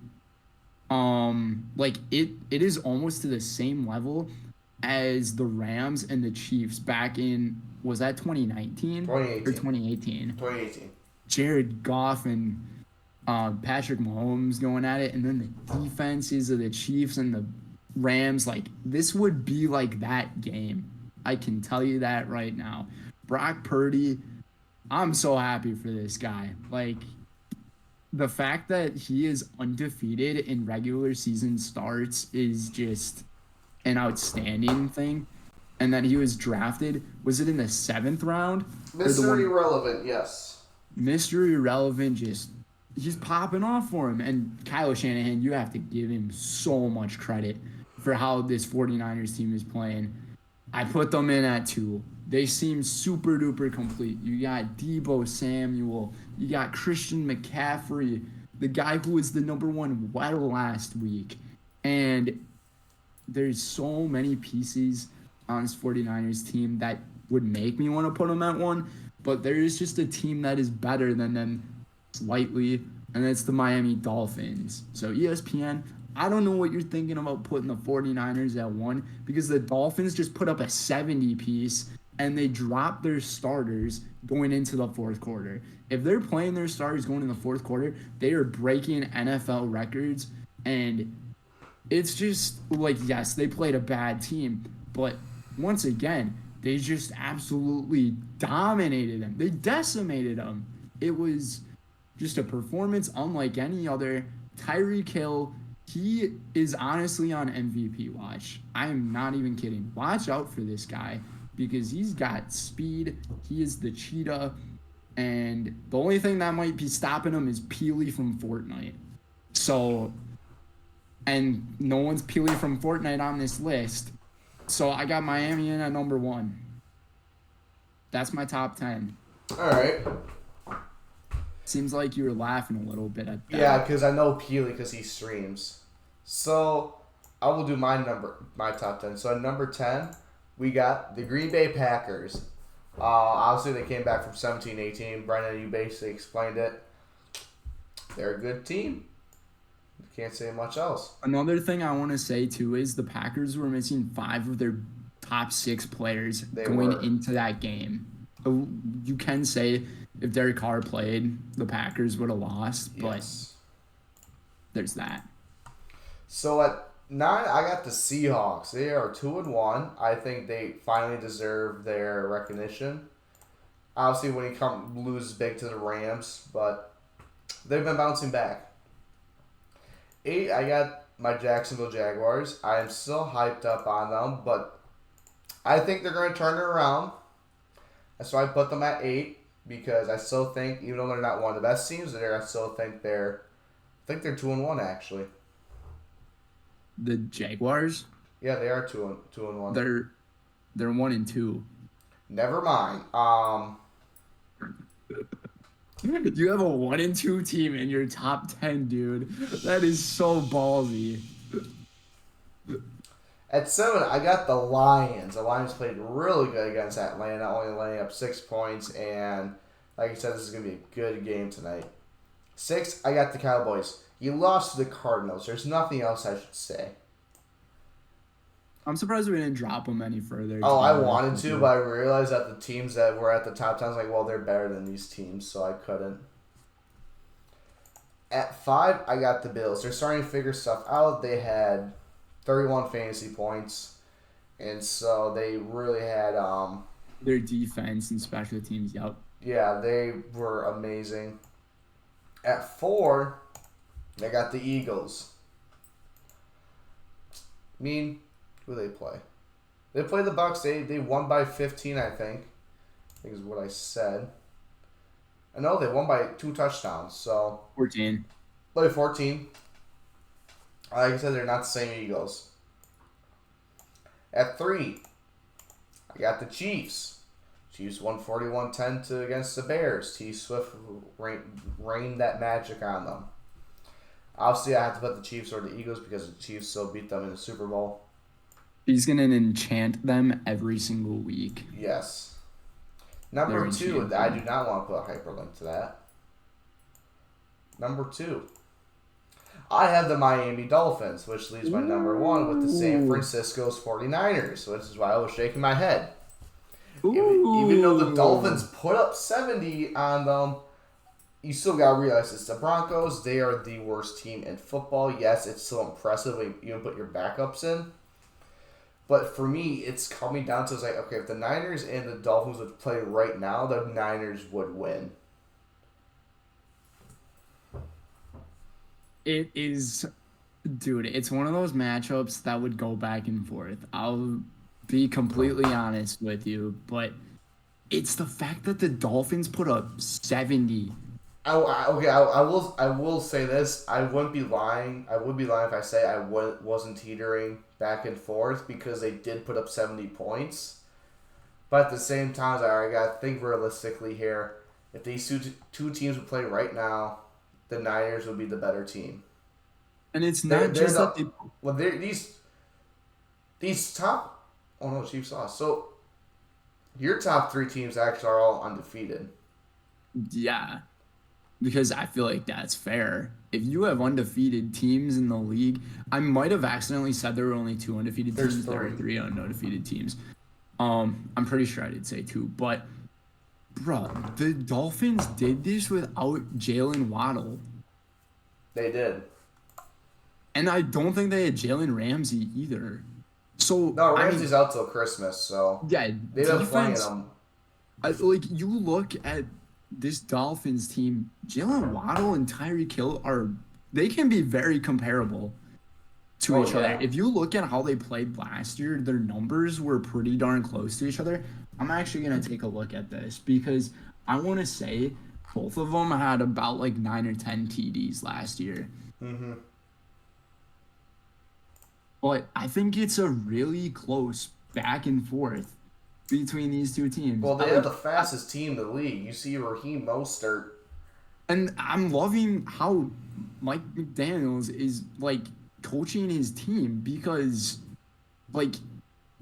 Speaker 2: Like it is almost to the same level as the Rams and the Chiefs back in, was that 2019?
Speaker 1: 2018.
Speaker 2: Or 2018?
Speaker 1: 2018.
Speaker 2: Jared Goff and Patrick Mahomes going at it, and then the defenses of the Chiefs and the Rams, like this would be like that game. I can tell you that right now. Brock Purdy, I'm so happy for this guy. Like the fact that he is undefeated in regular season starts is just an outstanding thing. And that he was drafted, was it in the 7th round?
Speaker 1: Mr. Irrelevant, yes.
Speaker 2: Mr. Irrelevant, just he's popping off for him. And Kyle Shanahan, you have to give him so much credit for how this 49ers team is playing. I put them in at 2. They seem super duper complete. You got Deebo Samuel. You got Christian McCaffrey, the guy who was the number 1 well last week. And there's so many pieces on this 49ers team that would make me want to put them at 1. But there is just a team that is better than them slightly, and it's the Miami Dolphins. So ESPN, I don't know what you're thinking about putting the 49ers at 1 because the Dolphins just put up a 70 piece and they dropped their starters going into the 4th quarter. If they're playing their starters going in the 4th quarter, they are breaking NFL records, and It's just like, yes, they played a bad team, but once again, they just absolutely dominated them. They decimated them. It was just a performance unlike any other. Tyreek Hill, he is honestly on MVP watch. I am not even kidding. Watch out for this guy because he's got speed. He is the cheetah. And the only thing that might be stopping him is Peely from Fortnite. So, and no one's Peely from Fortnite on this list. So I got Miami in at number 1. That's my top 10.
Speaker 1: All right.
Speaker 2: Seems like you were laughing a little bit at that.
Speaker 1: Yeah, because I know Peely because he streams. So I will do my top 10. So at number 10, we got the Green Bay Packers. Obviously, they came back from 17-18. Brennan, you basically explained it. They're a good team. Can't say much else.
Speaker 2: Another thing I want to say, too, is the Packers were missing 5 of their top 6 players into that game. So you can say if Derek Carr played, the Packers would have lost, but there's that.
Speaker 1: So at 9, I got the Seahawks. They are 2-1. I think they finally deserve their recognition. Obviously, when he loses big to the Rams, but they've been bouncing back. 8, I got my Jacksonville Jaguars. I am still hyped up on them, but I think they're going to turn it around. That's why I put them at 8 because I still think, even though they're not one of the best teams there, I still think they're 2-1 actually.
Speaker 2: The Jaguars?
Speaker 1: Yeah, they are 2-1.
Speaker 2: They're 1-2.
Speaker 1: Never mind.
Speaker 2: You have a 1-2 team in your top 10, dude. That is so ballsy.
Speaker 1: At 7, I got the Lions. The Lions played really good against Atlanta, only laying up 6 points. And like I said, this is going to be a good game tonight. 6, I got the Cowboys. You lost to the Cardinals. There's nothing else I should say.
Speaker 2: I'm surprised we didn't drop them any further.
Speaker 1: Oh, I wanted to, but I realized that the teams that were at the top 10, I was like, well, they're better than these teams, so I couldn't. At 5, I got the Bills. They're starting to figure stuff out. They had 31 fantasy points, and so they really had...
Speaker 2: their defense and special teams, yep.
Speaker 1: Yeah, they were amazing. At 4, I got the Eagles. I mean... Who they play? They play the Bucks. They won by 15, I think. I think is what I said. I know they won by 2 touchdowns. So
Speaker 2: 14.
Speaker 1: Play 14. Like I said, they're not the same Eagles. At 3, I got the Chiefs. Chiefs won 41-10 against the Bears. T. Swift rained that magic on them. Obviously, I have to put the Chiefs over the Eagles because the Chiefs still beat them in the Super Bowl.
Speaker 2: He's going to enchant them every single week.
Speaker 1: Yes. Number 2, I do not want to put a hyperlink to that. Number 2, I have the Miami Dolphins, which leaves my number 1 with the San Francisco's 49ers, which is why I was shaking my head. Even though the Dolphins put up 70 on them, you still got to realize it's the Broncos. They are the worst team in football. Yes, it's still impressive when you put your backups in. But for me, it's coming down to, like, okay, if the Niners and the Dolphins would play right now, the Niners would win.
Speaker 2: It is, dude, it's one of those matchups that would go back and forth. I'll be completely honest with you, but it's the fact that the Dolphins put up 70.
Speaker 1: I will say this. I wouldn't be lying. I would be lying if I say I wasn't teetering back and forth because they did put up 70 points. But at the same time, I got to think realistically here. If these two teams would play right now, the Niners would be the better team.
Speaker 2: And it's not just that they...
Speaker 1: Well, these top... Oh, no, Chiefs lost. So, your top 3 teams actually are all undefeated.
Speaker 2: Yeah. Because I feel like that's fair. If you have undefeated teams in the league, I might have accidentally said there were only 2 undefeated teams. There are 3 undefeated teams. I'm pretty sure I did say 2, but bro, the Dolphins did this without Jalen Waddle.
Speaker 1: They did.
Speaker 2: And I don't think they had Jalen Ramsey either. So
Speaker 1: No,
Speaker 2: I
Speaker 1: Ramsey's
Speaker 2: mean,
Speaker 1: out till Christmas, so
Speaker 2: yeah,
Speaker 1: they've been playing
Speaker 2: defense.
Speaker 1: him.
Speaker 2: Like you look at this Dolphins team, Jalen Waddle and Tyreek Hill they can be very comparable to
Speaker 1: Oh
Speaker 2: each other.
Speaker 1: yeah.
Speaker 2: If you look at how they played last year, their numbers were pretty darn close to each other. I'm actually gonna take a look at this because I want to say both of them had about like 9 or 10 TDs last year.
Speaker 1: Mm-hmm.
Speaker 2: But I think it's a really close back and forth between these two teams.
Speaker 1: Well, they have the fastest team in the league. You see Raheem Mostert.
Speaker 2: And I'm loving how Mike McDaniels is like coaching his team because like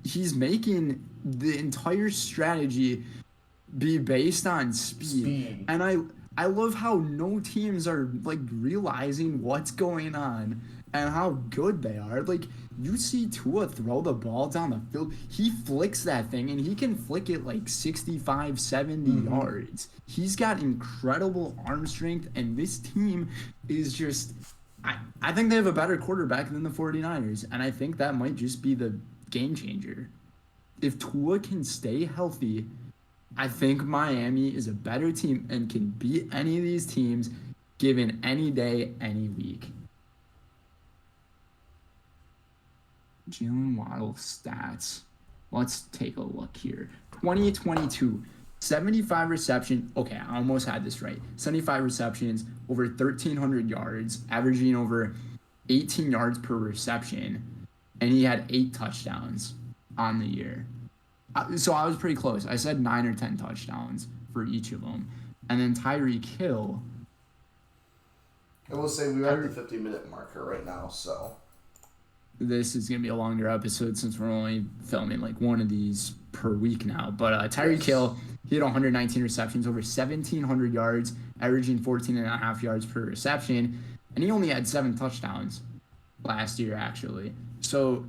Speaker 2: he's making the entire strategy be based on speed. And I love how no teams are like realizing what's going on and how good they are. Like you see Tua throw the ball down the field, he flicks that thing and he can flick it like 65, 70 yards. He's got incredible arm strength, and this team is just I think they have a better quarterback than the 49ers, and I think that might just be the game changer. If Tua can stay healthy, I think Miami is a better team and can beat any of these teams given any day, any week. Jalen Waddle stats. Let's take a look here. 2022, 75 receptions. Okay, I almost had this right. 75 receptions, over 1,300 yards, averaging over 18 yards per reception, and he had 8 touchdowns on the year. So I was pretty close. I said 9 or 10 touchdowns for each of them. And then Tyreek Hill.
Speaker 1: I will say we're at the 50-minute marker right now, so.
Speaker 2: This is going to be a longer episode since we're only filming like one of these per week now. But Tyreek Hill, he had 119 receptions, over 1,700 yards, averaging 14.5 yards per reception. And he only had 7 touchdowns last year, actually. So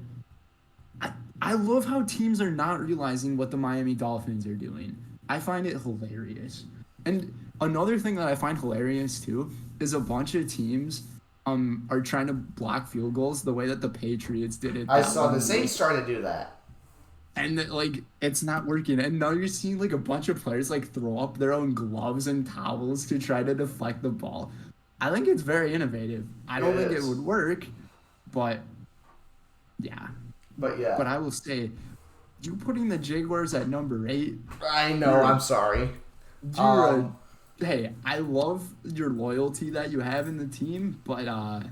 Speaker 2: I love how teams are not realizing what the Miami Dolphins are doing. I find it hilarious. And another thing that I find hilarious, too, is a bunch of teams are trying to block field goals the way that the Patriots did it.
Speaker 1: I saw the Saints trying to do that.
Speaker 2: And, like, it's not working. And now you're seeing, like, a bunch of players, like, throw up their own gloves and towels to try to deflect the ball. I think it's very innovative. I don't think it would work, but, yeah.
Speaker 1: But, yeah.
Speaker 2: But I will say, you putting the Jaguars at number 8.
Speaker 1: I know, I'm sorry.
Speaker 2: Hey, I love your loyalty that you have in the team, but I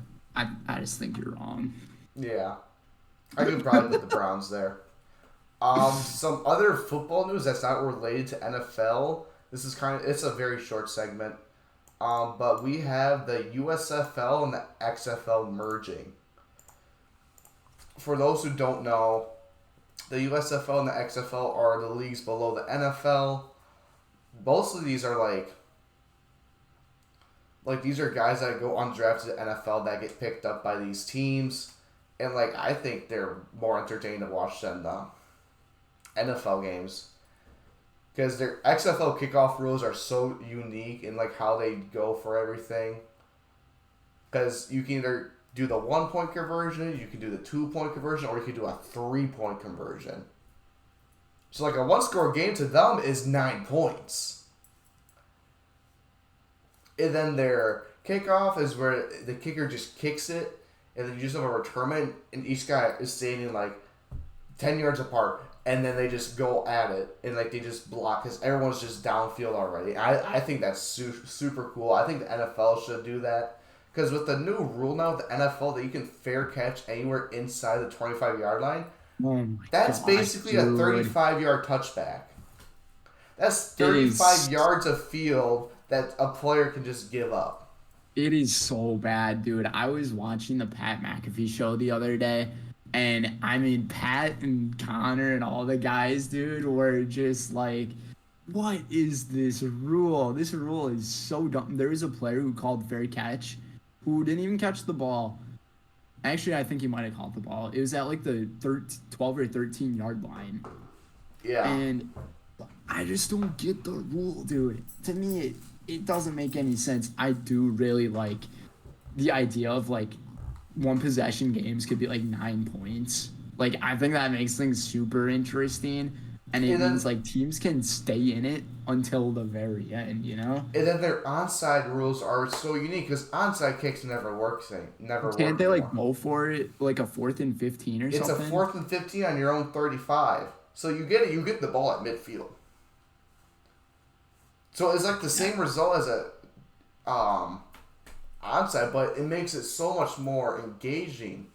Speaker 2: just think you're wrong.
Speaker 1: Yeah. I could probably put the Browns there. Some other football news that's not related to NFL. This is it's a very short segment. But we have the USFL and the XFL merging. For those who don't know, the USFL and the XFL are the leagues below the NFL. Most of these are like these are guys that go undrafted to the NFL that get picked up by these teams. And I think they're more entertaining to watch than the NFL games. Because their XFL kickoff rules are so unique in how they go for everything. Because you can either do the 1-point conversion, you can do the 2-point conversion, or you can do a 3-point conversion. So a 1-score game to them is 9 points. And then their kickoff is where the kicker just kicks it, and then you just have a returnment, and each guy is standing 10 yards apart, and then they just go at it, and they just block, because everyone's just downfield already. I think that's super cool. I think the NFL should do that, because with the new rule now, the NFL, that you can fair catch anywhere inside the 25-yard line, that's basically a 35-yard touchback. That's 35 yards of field that a player can just give up.
Speaker 2: It is so bad, dude. I was watching the Pat McAfee show the other day, and I mean, Pat and Connor and all the guys, dude, were just like, what is this rule? This rule is so dumb. There was a player who called fair catch who didn't even catch the ball. Actually, I think he might have caught the ball. It was at the 12 or 13-yard line.
Speaker 1: Yeah.
Speaker 2: And I just don't get the rule, dude. To me, it doesn't make any sense. I do really like the idea of one possession games could be like 9 points. Like, I think that makes things super interesting. And it means like teams can stay in it until the very end, you know?
Speaker 1: And then their onside rules are so unique because onside kicks never work
Speaker 2: Can't they like
Speaker 1: anymore.
Speaker 2: go for it like a 4th and 15 or
Speaker 1: It's
Speaker 2: something?
Speaker 1: a 4th and 15 on your own 35. So you get the ball at midfield. So it's like the same result as a onside, but it makes it so much more engaging.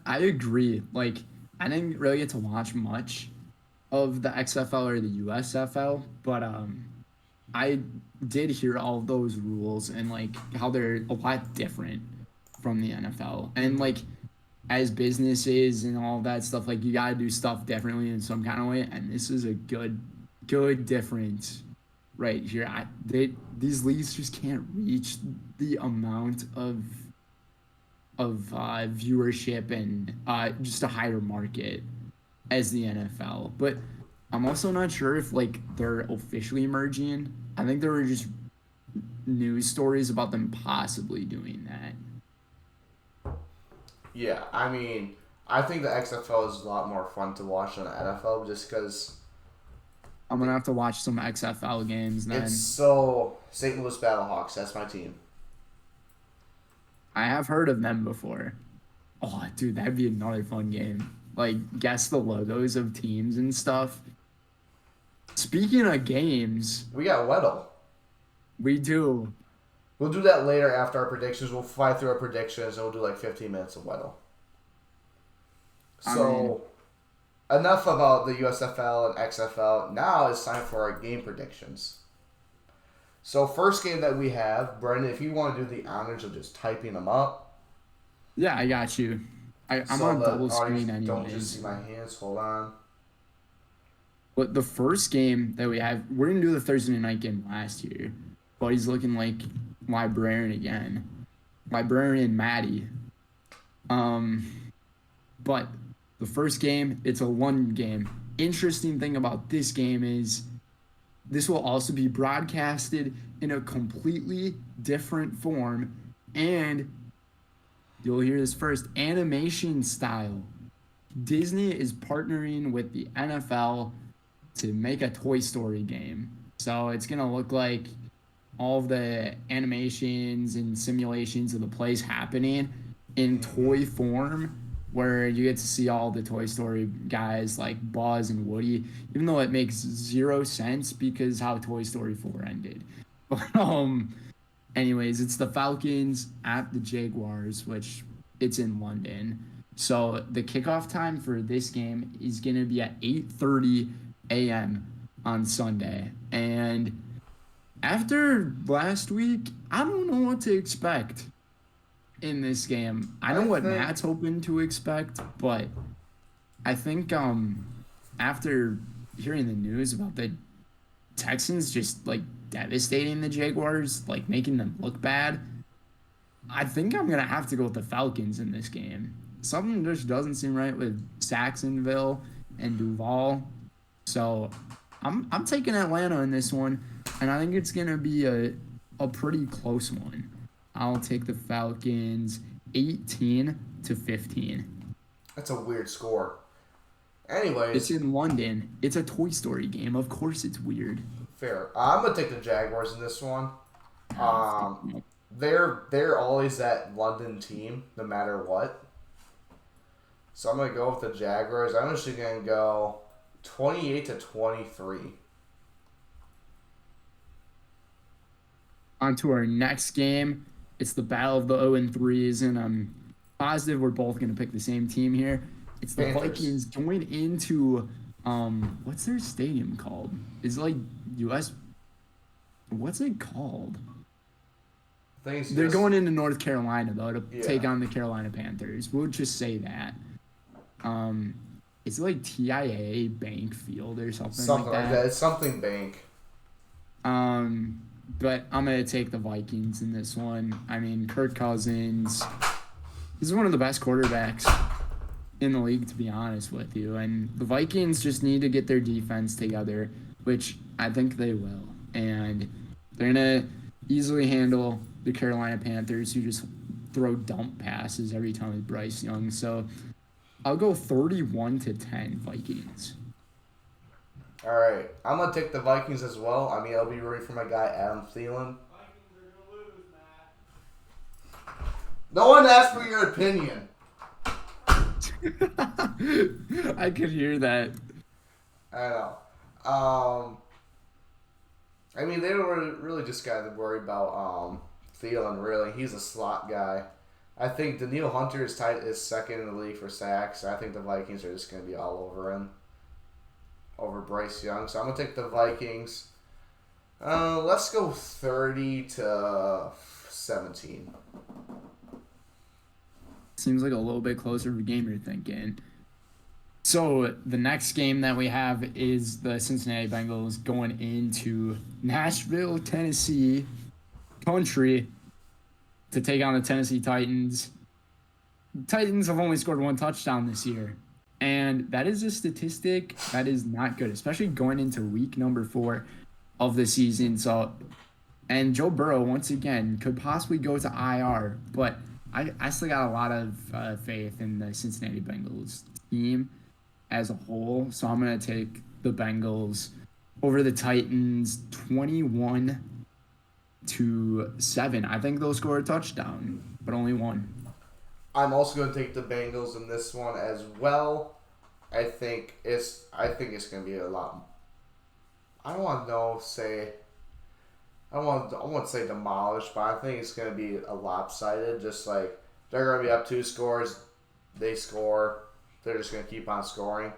Speaker 2: I agree. Like, I didn't really get to watch much of the XFL or the USFL, but I did hear all of those rules and like how they're a lot different from the NFL. And like as businesses and all that stuff, like you gotta do stuff differently in some kind of way. And this is a good difference right here. These leagues just can't reach the amount of viewership and just a higher market as the NFL. But I'm also not sure if like they're officially merging. I think there were just news stories about them possibly doing that.
Speaker 1: Yeah, I mean, I think the XFL is a lot more fun to watch than the NFL just because
Speaker 2: I'm gonna have to watch some XFL games then.
Speaker 1: it's so St. Louis Battlehawks. That's my team.
Speaker 2: I have heard of them before. Oh, dude, that'd be another fun game. Like, guess the logos of teams and stuff. Speaking of games,
Speaker 1: We got Weddle.
Speaker 2: we do.
Speaker 1: We'll do that later after our predictions. We'll fly through our predictions and we'll do like 15 minutes of Weddle. So, enough about the USFL and XFL. Now it's time for our game predictions. So, first game that we have, Brendan, if you want to do the honors of just typing them up.
Speaker 2: Yeah, I got you. I'm
Speaker 1: so
Speaker 2: on
Speaker 1: the
Speaker 2: double screen
Speaker 1: audience don't
Speaker 2: anyways.
Speaker 1: just see my hands. Hold on.
Speaker 2: But the first game that we have, we're going to do the Thursday night game last year. But he's looking like Librarian again. Librarian Maddie. But the first game, it's a London game. Interesting thing about this game is this will also be broadcasted in a completely different form. And you'll hear this first, animation style. Disney is partnering with the NFL to make a Toy Story game. So it's going to look like all of the animations and simulations of the plays happening in toy form, where you get to see all the Toy Story guys like Buzz and Woody, even though it makes zero sense because how Toy Story 4 ended. But anyways, it's the Falcons at the Jaguars, which it's in London. So the kickoff time for this game is going to be at 8:30 a.m. on Sunday. And after last week, I don't know what to expect in this game. I know what Matt's hoping to expect, but I think after hearing the news about the Texans just like devastating the Jaguars, like making them look bad, I think I'm gonna have to go with the Falcons in this game. Something just doesn't seem right with Saxonville and Duval, so I'm taking Atlanta in this one, and I think it's gonna be a pretty close one. I'll take the Falcons 18-15.
Speaker 1: That's a weird score. Anyways.
Speaker 2: It's in London. It's a Toy Story game. Of course it's weird.
Speaker 1: Fair. I'm going to take the Jaguars in this one. They're always that London team, no matter what. So I'm going to go with the Jaguars. I'm actually going to go 28-23.
Speaker 2: On to our next game. It's the battle of the 0-3s, and I'm positive we're both going to pick the same team here. It's the
Speaker 1: Panthers.
Speaker 2: Vikings going into, what's their stadium called? Is it like U.S.? What's it called? They're going into North Carolina, though, to take on the Carolina Panthers. We'll just say that. It's like TIA Bank Field or something like that.
Speaker 1: It's something bank.
Speaker 2: But I'm going to take the Vikings in this one. I mean, Kirk Cousins, he's one of the best quarterbacks in the league, to be honest with you. And the Vikings just need to get their defense together, which I think they will. And they're going to easily handle the Carolina Panthers, who just throw dump passes every time with Bryce Young. So I'll go 31-10 Vikings.
Speaker 1: All right. I'm going to take the Vikings as well. I mean, I'll be rooting for my guy, Adam Thielen.
Speaker 3: Vikings are going to lose, Matt.
Speaker 1: No one asked for your opinion.
Speaker 2: I could hear that.
Speaker 1: I know. I mean, they don't really just got to worry about Thielen, really. He's a slot guy. I think Daniil Hunter is second in the league for sacks. I think the Vikings are just going to be all over him, over Bryce Young. So I'm going to take the Vikings. Let's go 30-17.
Speaker 2: Seems like a little bit closer of a game you're thinking. So the next game that we have is the Cincinnati Bengals going into Nashville, Tennessee country to take on the Tennessee Titans. Titans have only scored 1 touchdown this year. And that is a statistic that is not good, especially going into week number 4 of the season. So, and Joe Burrow, once again, could possibly go to IR. But I still got a lot of faith in the Cincinnati Bengals team as a whole. So I'm going to take the Bengals over the Titans 21-7. I think they'll score a touchdown, but only 1.
Speaker 1: I'm also going to take the Bengals in this one as well. I think it's going to be a lot. I don't want to say demolished, but I think it's going to be a lopsided. Just like they're going to be up 2 scores, they score. They're just going to keep on scoring.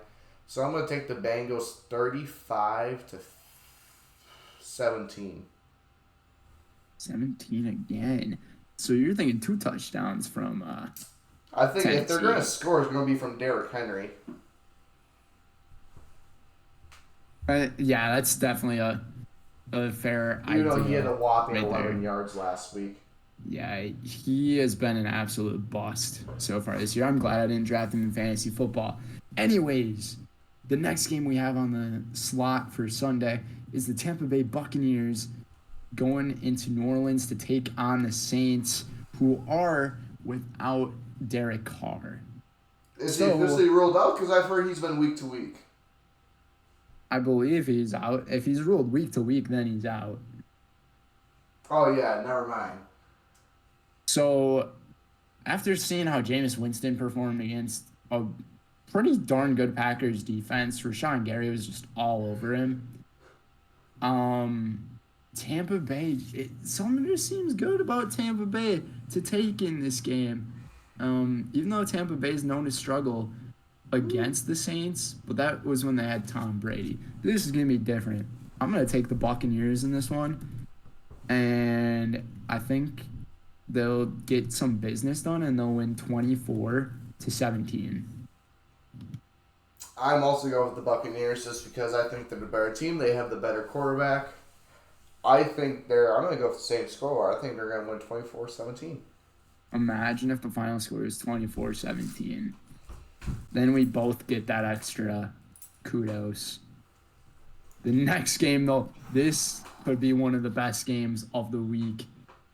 Speaker 1: So I'm going to take the Bengals 35-17.
Speaker 2: 17 again. So you're thinking 2 touchdowns from
Speaker 1: I think
Speaker 2: Tennessee.
Speaker 1: If they're going to score, it's going to be from Derrick Henry.
Speaker 2: Yeah, that's definitely a fair idea.
Speaker 1: You know, he had a whopping
Speaker 2: right
Speaker 1: 11
Speaker 2: there.
Speaker 1: yards last week.
Speaker 2: Yeah, he has been an absolute bust so far this year. I'm glad I didn't draft him in fantasy football. Anyways, the next game we have on the slot for Sunday is the Tampa Bay Buccaneers going into New Orleans to take on the Saints, who are without Derek Carr.
Speaker 1: Is he officially ruled out? Because I've heard he's been week to week.
Speaker 2: I believe he's out. If he's ruled week to week, then he's out.
Speaker 1: Oh, yeah, never mind.
Speaker 2: So, after seeing how Jameis Winston performed against a pretty darn good Packers defense, Rashawn Gary was just all over him. Tampa Bay, something just seems good about Tampa Bay to take in this game. Even though Tampa Bay is known to struggle against the Saints, but that was when they had Tom Brady. This is going to be different. I'm going to take the Buccaneers in this one, and I think they'll get some business done, and they'll win 24-17.
Speaker 1: I'm also going with the Buccaneers just because I think they're the better team. They have the better quarterback. I'm going to go with the same score. I think they're going to win 24-17.
Speaker 2: Imagine if the final score is 24-17. Then we both get that extra kudos. The next game, though, this could be one of the best games of the week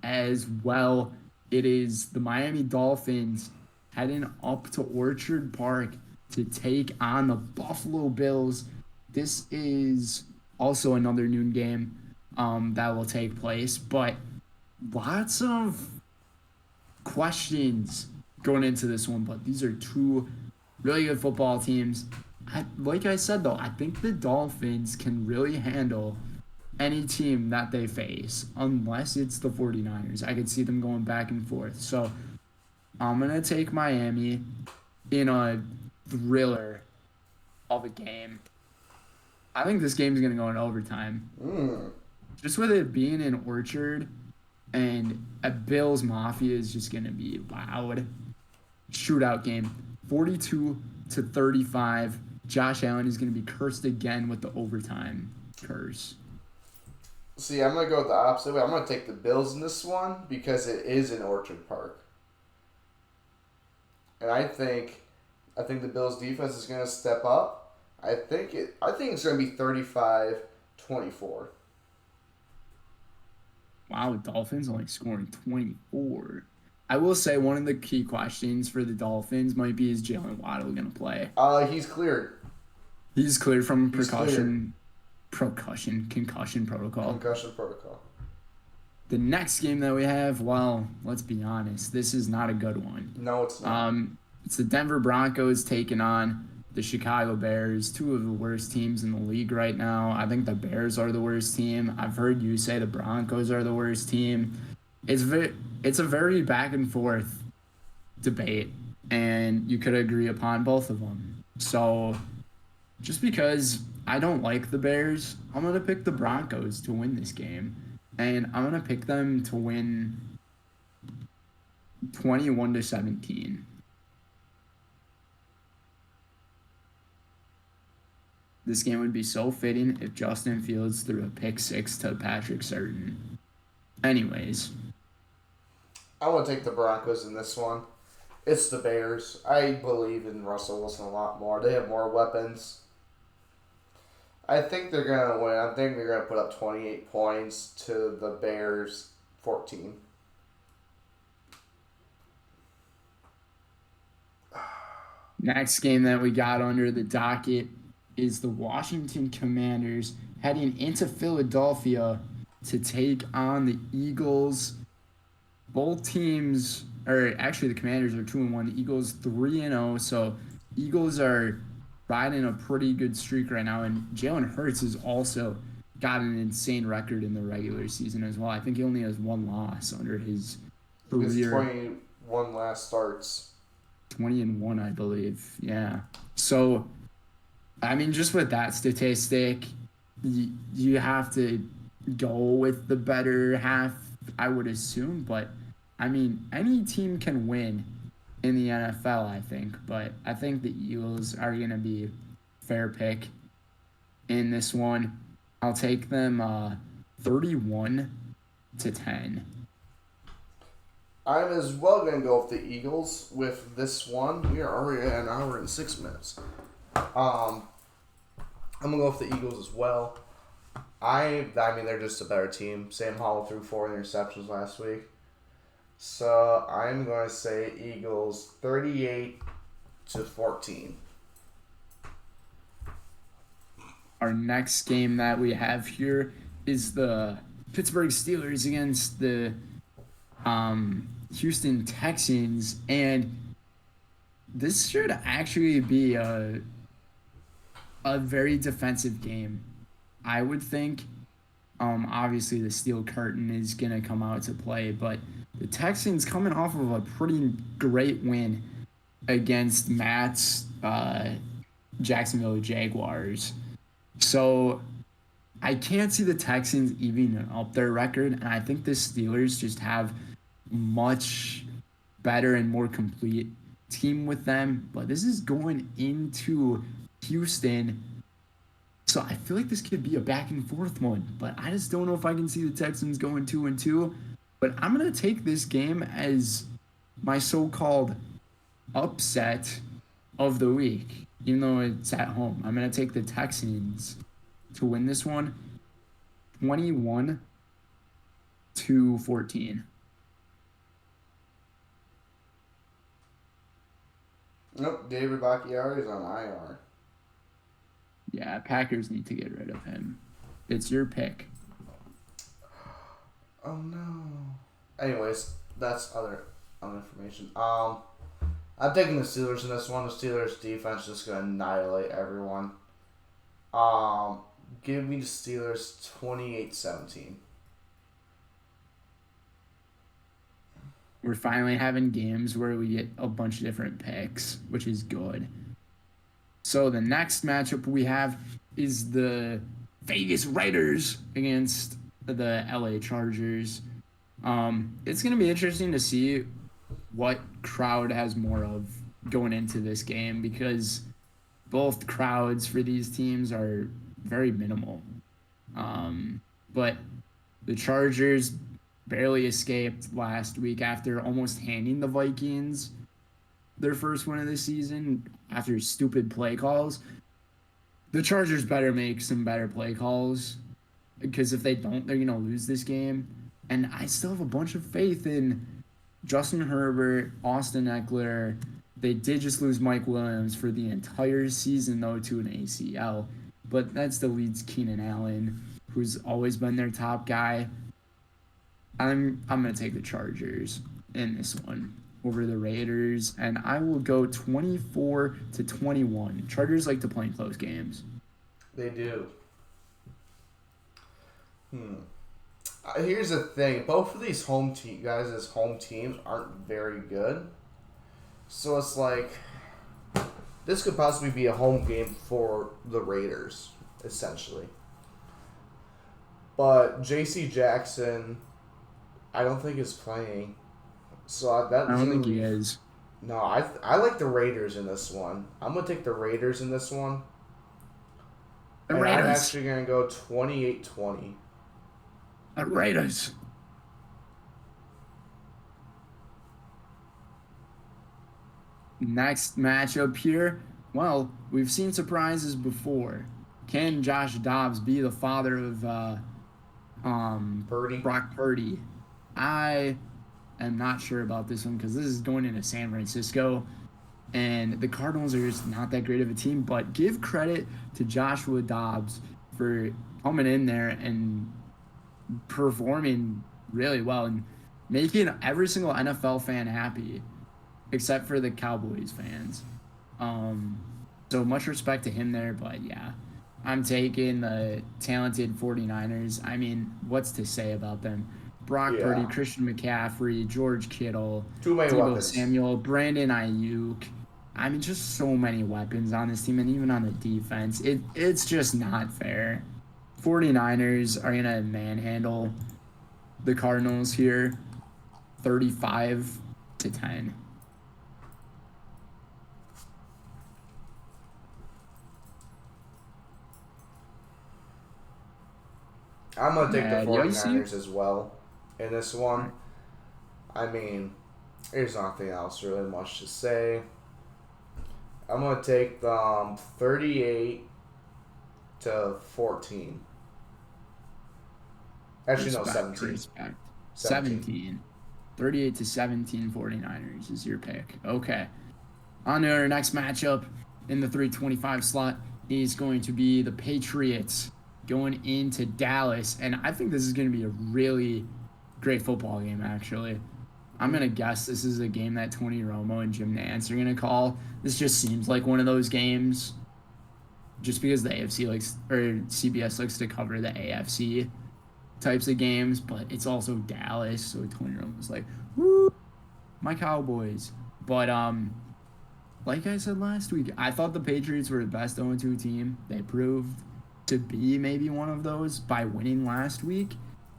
Speaker 2: as well. It is the Miami Dolphins heading up to Orchard Park to take on the Buffalo Bills. This is also another noon game that will take place, but lots of questions going into this one. But these are 2 really good football teams. Like I said, though, I think the Dolphins can really handle any team that they face, unless it's the 49ers. I could see them going back and forth. So I'm going to take Miami in a thriller of a game. I think this game is going to go in overtime. Just with it being in Orchard, and a Bills Mafia is just going to be loud. Shootout game. 42-35. Josh Allen is going to be cursed again with the overtime curse.
Speaker 1: See, I'm going to go the opposite way. I'm going to take the Bills in this one because it is in Orchard Park. And I think the Bills defense is going to step up. I think it's going to be 35-24.
Speaker 2: Wow, Dolphins only scoring 24. I will say one of the key questions for the Dolphins might be, is Jalen Waddle going to play?
Speaker 1: He's cleared.
Speaker 2: He's cleared from
Speaker 1: He's
Speaker 2: concussion protocol.
Speaker 1: Concussion protocol.
Speaker 2: The next game that we have, well, let's be honest, this is not a good one.
Speaker 1: No, it's not.
Speaker 2: It's the Denver Broncos taking on the Chicago Bears, two of the worst teams in the league right now. I think the Bears are the worst team. I've heard you say the Broncos are the worst team. It's a very back and forth debate, and you could agree upon both of them. So just because I don't like the Bears, I'm going to pick the Broncos to win this game. And I'm going to pick them to win 21-17. This game would be so fitting if Justin Fields threw a pick six to Patrick Surtain. Anyways.
Speaker 1: I want to take the Broncos in this one. It's the Bears. I believe in Russell Wilson a lot more. They have more weapons. I think they're going to win. I think they're going to put up 28 points to the Bears 14.
Speaker 2: Next game that we got under the docket is the Washington Commanders heading into Philadelphia to take on the Eagles. Both teams, or actually the Commanders are 2-1. The Eagles 3-0. So Eagles are riding a pretty good streak right now, and Jalen Hurts has also got an insane record in the regular season as well. I think he only has one loss under his career.
Speaker 1: His 21 last starts.
Speaker 2: 20-1, I believe. Yeah. So, I mean, just with that statistic, you have to go with the better half, I would assume. But, I mean, any team can win in the NFL, I think. But I think the Eagles are going to be a fair pick in this one. I'll take them 31-10.
Speaker 1: I'm as well going to go with the Eagles with this one. We are already at 1 hour and 6 minutes. I'm going to go with the Eagles as well. I mean, they're just a better team. Sam Howell threw 4 interceptions last week. So I'm going to say Eagles 38-14.
Speaker 2: Our next game that we have here is the Pittsburgh Steelers against the Houston Texans, and this should actually be a very defensive game, I would think. Obviously the steel curtain is going to come out to play, but the Texans coming off of a pretty great win against Matt's Jacksonville Jaguars. So I can't see the Texans evening up their record, and I think the Steelers just have much better and more complete team with them. But this is going into Houston, so I feel like this could be a back and forth one. But I just don't know if I can see the Texans going 2-2. But I'm gonna take this game as my so-called upset of the week, even though it's at home. I'm gonna take the Texans to win this one, 21-14.
Speaker 1: Nope, David Bakhtiari is on IR.
Speaker 2: Yeah, Packers need to get rid of him. It's your pick.
Speaker 1: Oh no. Anyways, that's other information. I'm taking the Steelers in this one. The Steelers defense is just gonna annihilate everyone. Give me the Steelers 28-17.
Speaker 2: We're finally having games where we get a bunch of different picks, which is good. So the next matchup we have is the Vegas Raiders against the LA Chargers. It's going to be interesting to see what crowd has more of going into this game, because both crowds for these teams are very minimal. But the Chargers barely escaped last week after almost handing the Vikings their first win of the season after stupid play calls. The Chargers better make some better play calls, because if they don't, they're going to lose this game. And I still have a bunch of faith in Justin Herbert, Austin Eckler. They did just lose Mike Williams for the entire season, though, to an ACL. But that still leads Keenan Allen, who's always been their top guy. I'm going to take the Chargers in this one over the Raiders, and I will go 24-21. Chargers like to play in close games.
Speaker 1: They do. Here's the thing. Both of these home teams aren't very good. So it's like, this could possibly be a home game for the Raiders, essentially. But J.C. Jackson, I don't think is playing. So
Speaker 2: I don't think he is.
Speaker 1: No, I like the Raiders in this one. I'm going to take the Raiders in this one.
Speaker 2: The
Speaker 1: and
Speaker 2: Raiders.
Speaker 1: I'm actually going to go 28-20.
Speaker 2: The Raiders. Next matchup here. Well, we've seen surprises before. Can Josh Dobbs be the father of
Speaker 1: Purdy?
Speaker 2: Brock Purdy? I am not sure about this one because this is going into San Francisco, and the Cardinals are just not that great of a team. But give credit to Joshua Dobbs for coming in there and performing really well and making every single NFL fan happy, except for the Cowboys fans. So much respect to him there, but yeah, I'm taking the talented 49ers. I mean, what's to say about them? Brock Purdy, Christian McCaffrey, George Kittle, Deebo Samuel, Brandon Ayuk. I mean, just so many weapons on this team, and even on the defense. It's just not fair. 49ers are going to manhandle the Cardinals here 35-10.
Speaker 1: I'm going to take the 49ers as well in this one. I mean, there's nothing else really much to say. I'm going to take them 38-14. Actually, no, 17.
Speaker 2: 17. 38-17 49ers is your pick. Okay. On to our next matchup in the 325 slot is going to be the Patriots going into Dallas. And I think this is going to be a really great football game, actually. I'm going to guess this is a game that Tony Romo and Jim Nantz are going to call. This just seems like one of those games just because the AFC likes, or CBS likes to cover the AFC types of games, but it's also Dallas, so Tony Romo's like, woo, my Cowboys. But like I said last week, I thought the Patriots were the best 0-2 team. They proved to be maybe one of those by winning last week,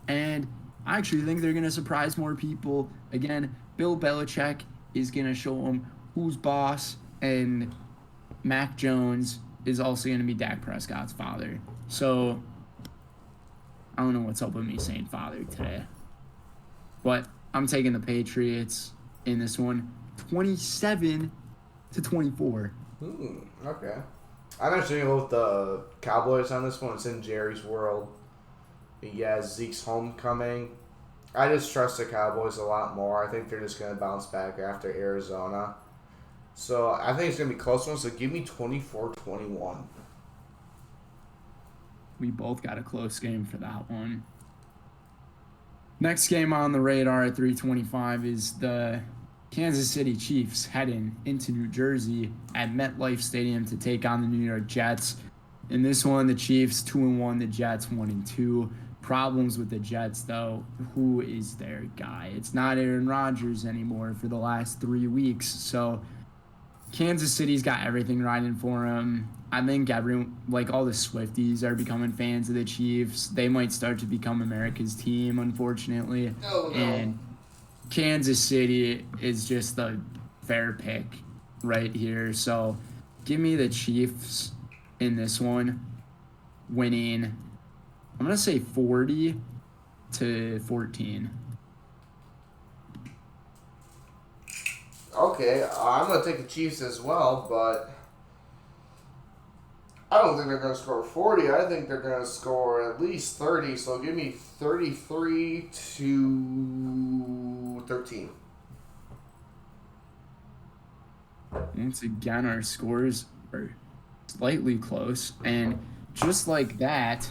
Speaker 2: and I actually think they're going to surprise more people. Again, Bill Belichick is going to show them who's boss, and Mac Jones is also going to be Dak Prescott's father. So I don't know what's up with me saying father today. But I'm taking the Patriots in this one, 27-24.
Speaker 1: Okay. I'm actually going to go with the Cowboys on this one. It's in Jerry's world. Yeah, Zeke's homecoming. I just trust the Cowboys a lot more. I think they're just going to bounce back after Arizona. So I think it's going to be a close one. So give me 24-21.
Speaker 2: We both got a close game for that one. Next game on the radar at 325 is the Kansas City Chiefs heading into New Jersey at MetLife Stadium to take on the New York Jets. In this one, the Chiefs 2-1, the Jets 1-2. Problems with the Jets, though. Who is their guy? It's not Aaron Rodgers anymore for the last 3 weeks. So Kansas City's got everything riding for him. I think everyone, like all the Swifties, are becoming fans of the Chiefs. They might start to become America's team, unfortunately.
Speaker 1: Oh, no.
Speaker 2: And Kansas City is just the fair pick right here. So give me the Chiefs in this one, winning, I'm going to say 40-14.
Speaker 1: Okay, I'm going to take the Chiefs as well, but I don't think they're going to score 40. I think they're going to score at least 30. So give me 33-13.
Speaker 2: Once again, our scores are slightly close. And just like that,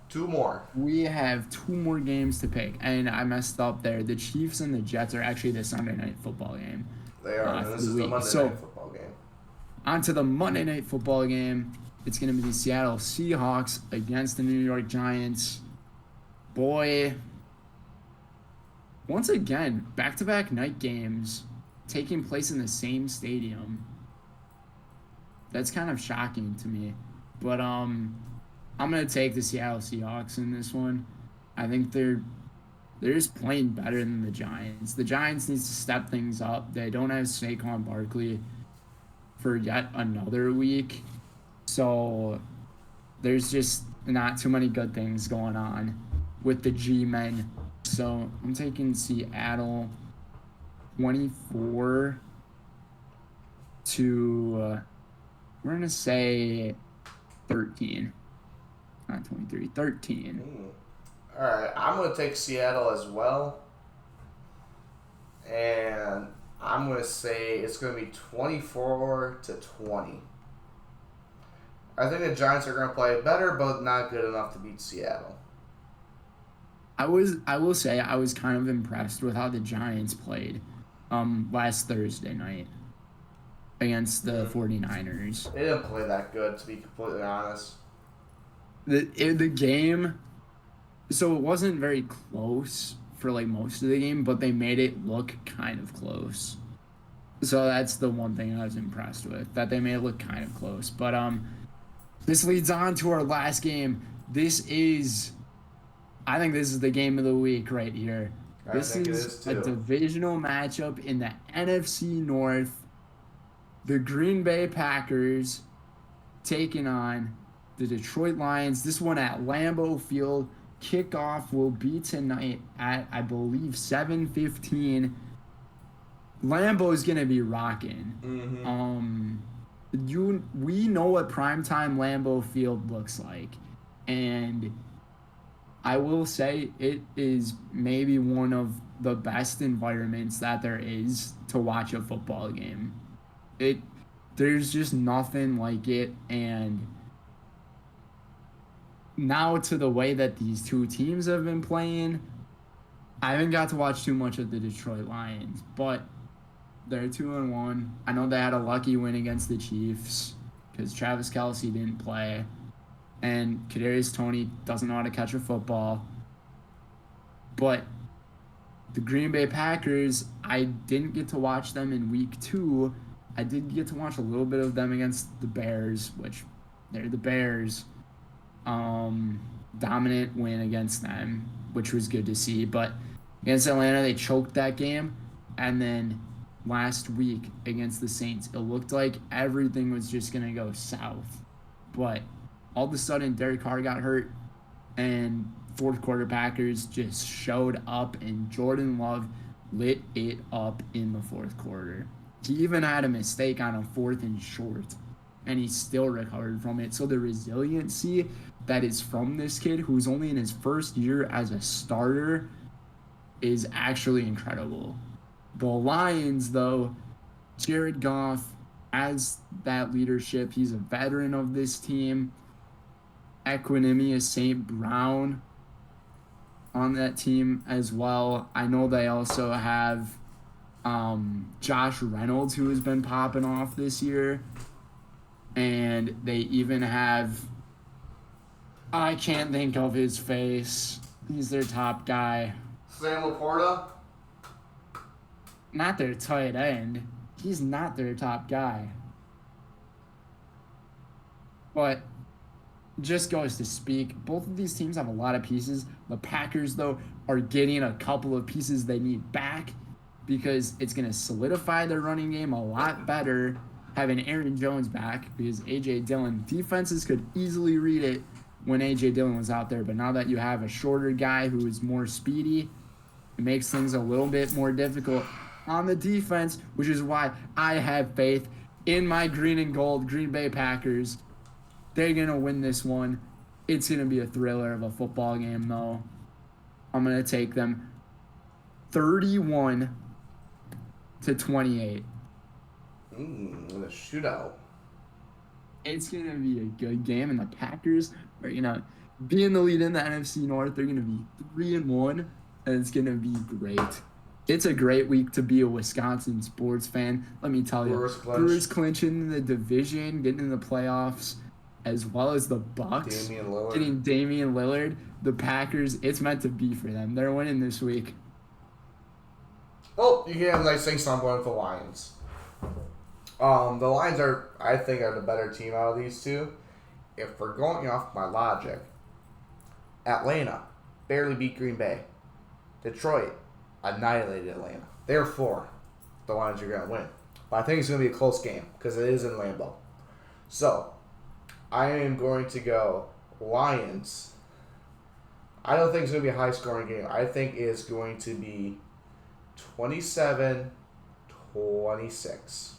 Speaker 1: Two more.
Speaker 2: we have two more games to pick. And I messed up there. The Chiefs and the Jets are actually the Sunday night football game.
Speaker 1: They are. And this is the Monday night football game.
Speaker 2: On to the Monday night football game. It's going to be the Seattle Seahawks against the New York Giants. Boy, once again, back-to-back night games taking place in the same stadium. That's kind of shocking to me. But I'm going to take the Seattle Seahawks in this one. I think they're just playing better than the Giants. The Giants needs to step things up. They don't have Saquon Barkley for yet another week. So there's just not too many good things going on with the G-men. So I'm taking Seattle 24 to, we're going to say 13. Not 23, 13.
Speaker 1: All right, I'm going to take Seattle as well. And I'm going to say it's going to be 24-20. I think the Giants are going to play better, but not good enough to beat Seattle.
Speaker 2: I will say I was kind of impressed with how the Giants played last Thursday night against the 49ers.
Speaker 1: They didn't play that good, to be completely honest.
Speaker 2: The game, so it wasn't very close for like most of the game, but they made it look kind of close. So that's the one thing I was impressed with, that they made it look kind of close. But this leads on to our last game. I think this is the game of the week right here. This is a divisional matchup in the NFC North. The Green Bay Packers taking on the Detroit Lions. This one at Lambeau Field. Kickoff will be tonight at, I believe, 7:15. Lambeau's going to be rocking. We know what primetime Lambeau Field looks like. And I will say it is maybe one of the best environments that there is to watch a football game. There's just nothing like it. And now to the way that these two teams have been playing, I haven't got to watch too much of the Detroit Lions, but they're 2-1. I know they had a lucky win against the Chiefs because Travis Kelce didn't play, and Kadarius Toney doesn't know how to catch a football. But the Green Bay Packers, I didn't get to watch them in week 2. I did get to watch a little bit of them against the Bears, which they're the Bears. Dominant win against them, which was good to see. But against Atlanta, they choked that game. And then last week against the Saints, it looked like everything was just going to go south. But all of a sudden, Derek Carr got hurt, and fourth quarter Packers just showed up, and Jordan Love lit it up in the fourth quarter. He even had a mistake on a 4th and short, and he still recovered from it. So the resiliency that is from this kid, who's only in his first year as a starter, is actually incredible. The Lions, though, Jared Goff has that leadership. He's a veteran of this team. Equinemius St. Brown on that team as well. I know they also have Josh Reynolds, who has been popping off this year. And they even have, I can't think of his face. He's their top guy.
Speaker 1: Sam Laporta?
Speaker 2: Not their tight end. He's not their top guy. But just goes to speak, both of these teams have a lot of pieces. The Packers, though, are getting a couple of pieces they need back because it's going to solidify their running game a lot better having Aaron Jones back, because A.J. Dillon, defenses could easily read it when A.J. Dillon was out there. But now that you have a shorter guy who is more speedy, it makes things a little bit more difficult on the defense, which is why I have faith in my green and gold Green Bay Packers They're going to win this one. It's going to be a thriller of a football game, though. I'm going to take them 31-28.
Speaker 1: In a shootout.
Speaker 2: It's going to be a good game, and the Packers are going to be in the lead in the NFC North. They're going to be 3-1, and it's going to be great. It's a great week to be a Wisconsin sports fan. Let me tell you, Brewers clinching the division, getting in the playoffs, as well as the Bucks getting Damian Lillard. The Packers, it's meant to be for them. They're winning this week.
Speaker 1: Oh, you can have nice things. So I'm going with the Lions. The Lions I think, are the better team out of these two. If we're going off my logic, Atlanta barely beat Green Bay. Detroit annihilated Atlanta. Therefore, the Lions are going to win. But I think it's going to be a close game because it is in Lambeau. So, I am going to go Lions. I don't think it's going to be a high-scoring game. I think it's going to be 27-26.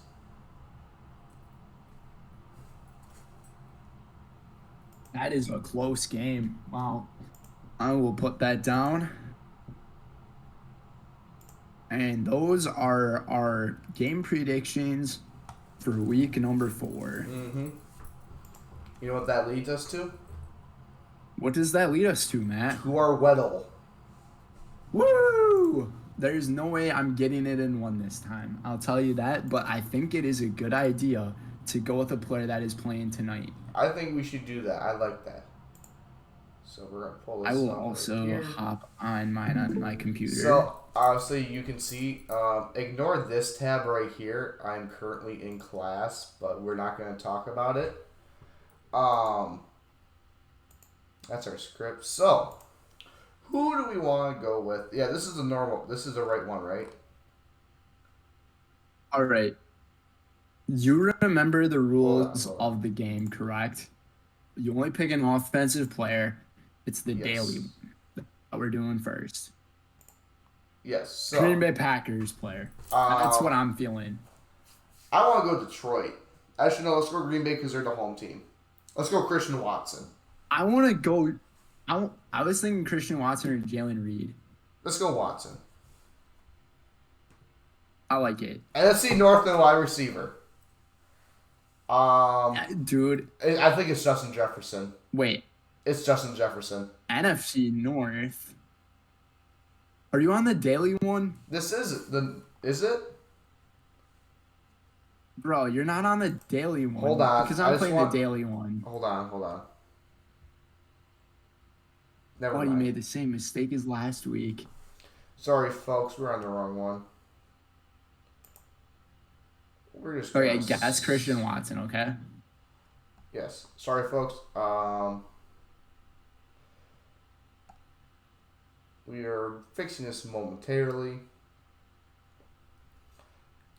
Speaker 2: That is a close game. Wow. I will put that down. And those are our game predictions for week number 4.
Speaker 1: Mm-hmm. You know what that leads us to?
Speaker 2: What does that lead us to, Matt?
Speaker 1: To our Weddle.
Speaker 2: Woo! There's no way I'm getting it in one this time. I'll tell you that. But I think it is a good idea to go with a player that is playing tonight.
Speaker 1: I think we should do that. I like that. So we're going to pull this
Speaker 2: I will
Speaker 1: up
Speaker 2: also
Speaker 1: here.
Speaker 2: hop on my computer.
Speaker 1: So, obviously, you can see, ignore this tab right here. I'm currently in class, but we're not going to talk about it. That's our script. So, who do we want to go with? Yeah, this is the right one, right?
Speaker 2: All right. You remember the rules of the game, correct? You only pick an offensive player. It's the daily that we're doing first.
Speaker 1: Yes. So,
Speaker 2: Green Bay Packers player. That's what I'm feeling.
Speaker 1: I want to go Detroit. Actually, no, let's go Green Bay because they're the home team. Let's go Christian Watson.
Speaker 2: I want to go. I was thinking Christian Watson or Jalen Reed.
Speaker 1: Let's go Watson.
Speaker 2: I like it.
Speaker 1: NFC North and wide receiver.
Speaker 2: Dude.
Speaker 1: I think it's Justin Jefferson.
Speaker 2: Wait.
Speaker 1: It's Justin Jefferson.
Speaker 2: NFC North. Are you on the daily one?
Speaker 1: Is it?
Speaker 2: Bro, you're not on the daily one.
Speaker 1: Hold on.
Speaker 2: Because I'm playing the daily one.
Speaker 1: Hold on. Never
Speaker 2: mind.
Speaker 1: You
Speaker 2: made the same mistake as last week.
Speaker 1: Sorry, folks. We're on the wrong one. We're just
Speaker 2: okay, guess Christian Watson, okay?
Speaker 1: Yes. Sorry, folks. We are fixing this momentarily.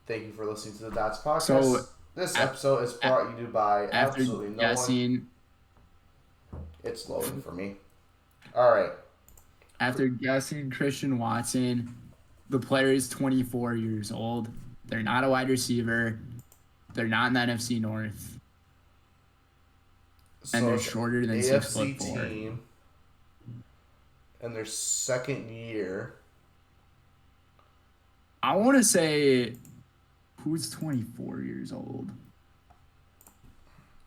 Speaker 1: Thank you for listening to the Dots Podcast.
Speaker 2: So,
Speaker 1: this episode is brought to you by absolutely no one. It's loading for me. All right.
Speaker 2: After guessing Christian Watson, the player is 24 years old. They're not a wide receiver. They're not in the NFC North. And they're shorter than 6'4".
Speaker 1: team in their second year.
Speaker 2: I want to say, who's 24 years old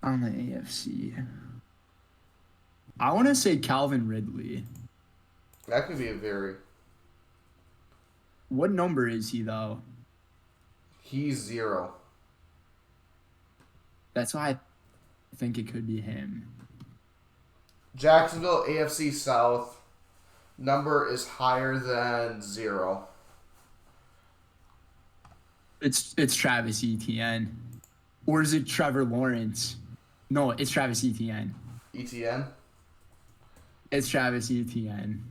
Speaker 2: on the AFC? I want to say Calvin Ridley.
Speaker 1: That could be a very...
Speaker 2: What number is he, though?
Speaker 1: He's 0.
Speaker 2: That's why I think it could be him.
Speaker 1: Jacksonville, AFC South. Number is higher than 0.
Speaker 2: It's Travis Etienne. Or is it Trevor Lawrence? No, it's Travis Etienne.
Speaker 1: Etienne?
Speaker 2: It's Travis Etienne.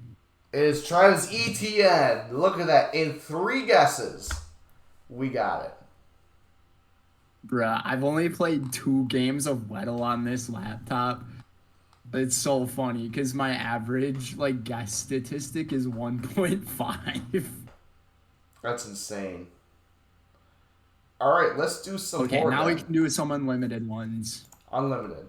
Speaker 1: It's Travis Etienne. Look at that. In 3 guesses, we got it.
Speaker 2: Bruh, I've only played 2 games of Weddle on this laptop. It's so funny because my average guess statistic is 1.5.
Speaker 1: That's insane. All right, let's do some more.
Speaker 2: Okay, now we can do some unlimited ones.
Speaker 1: Unlimited.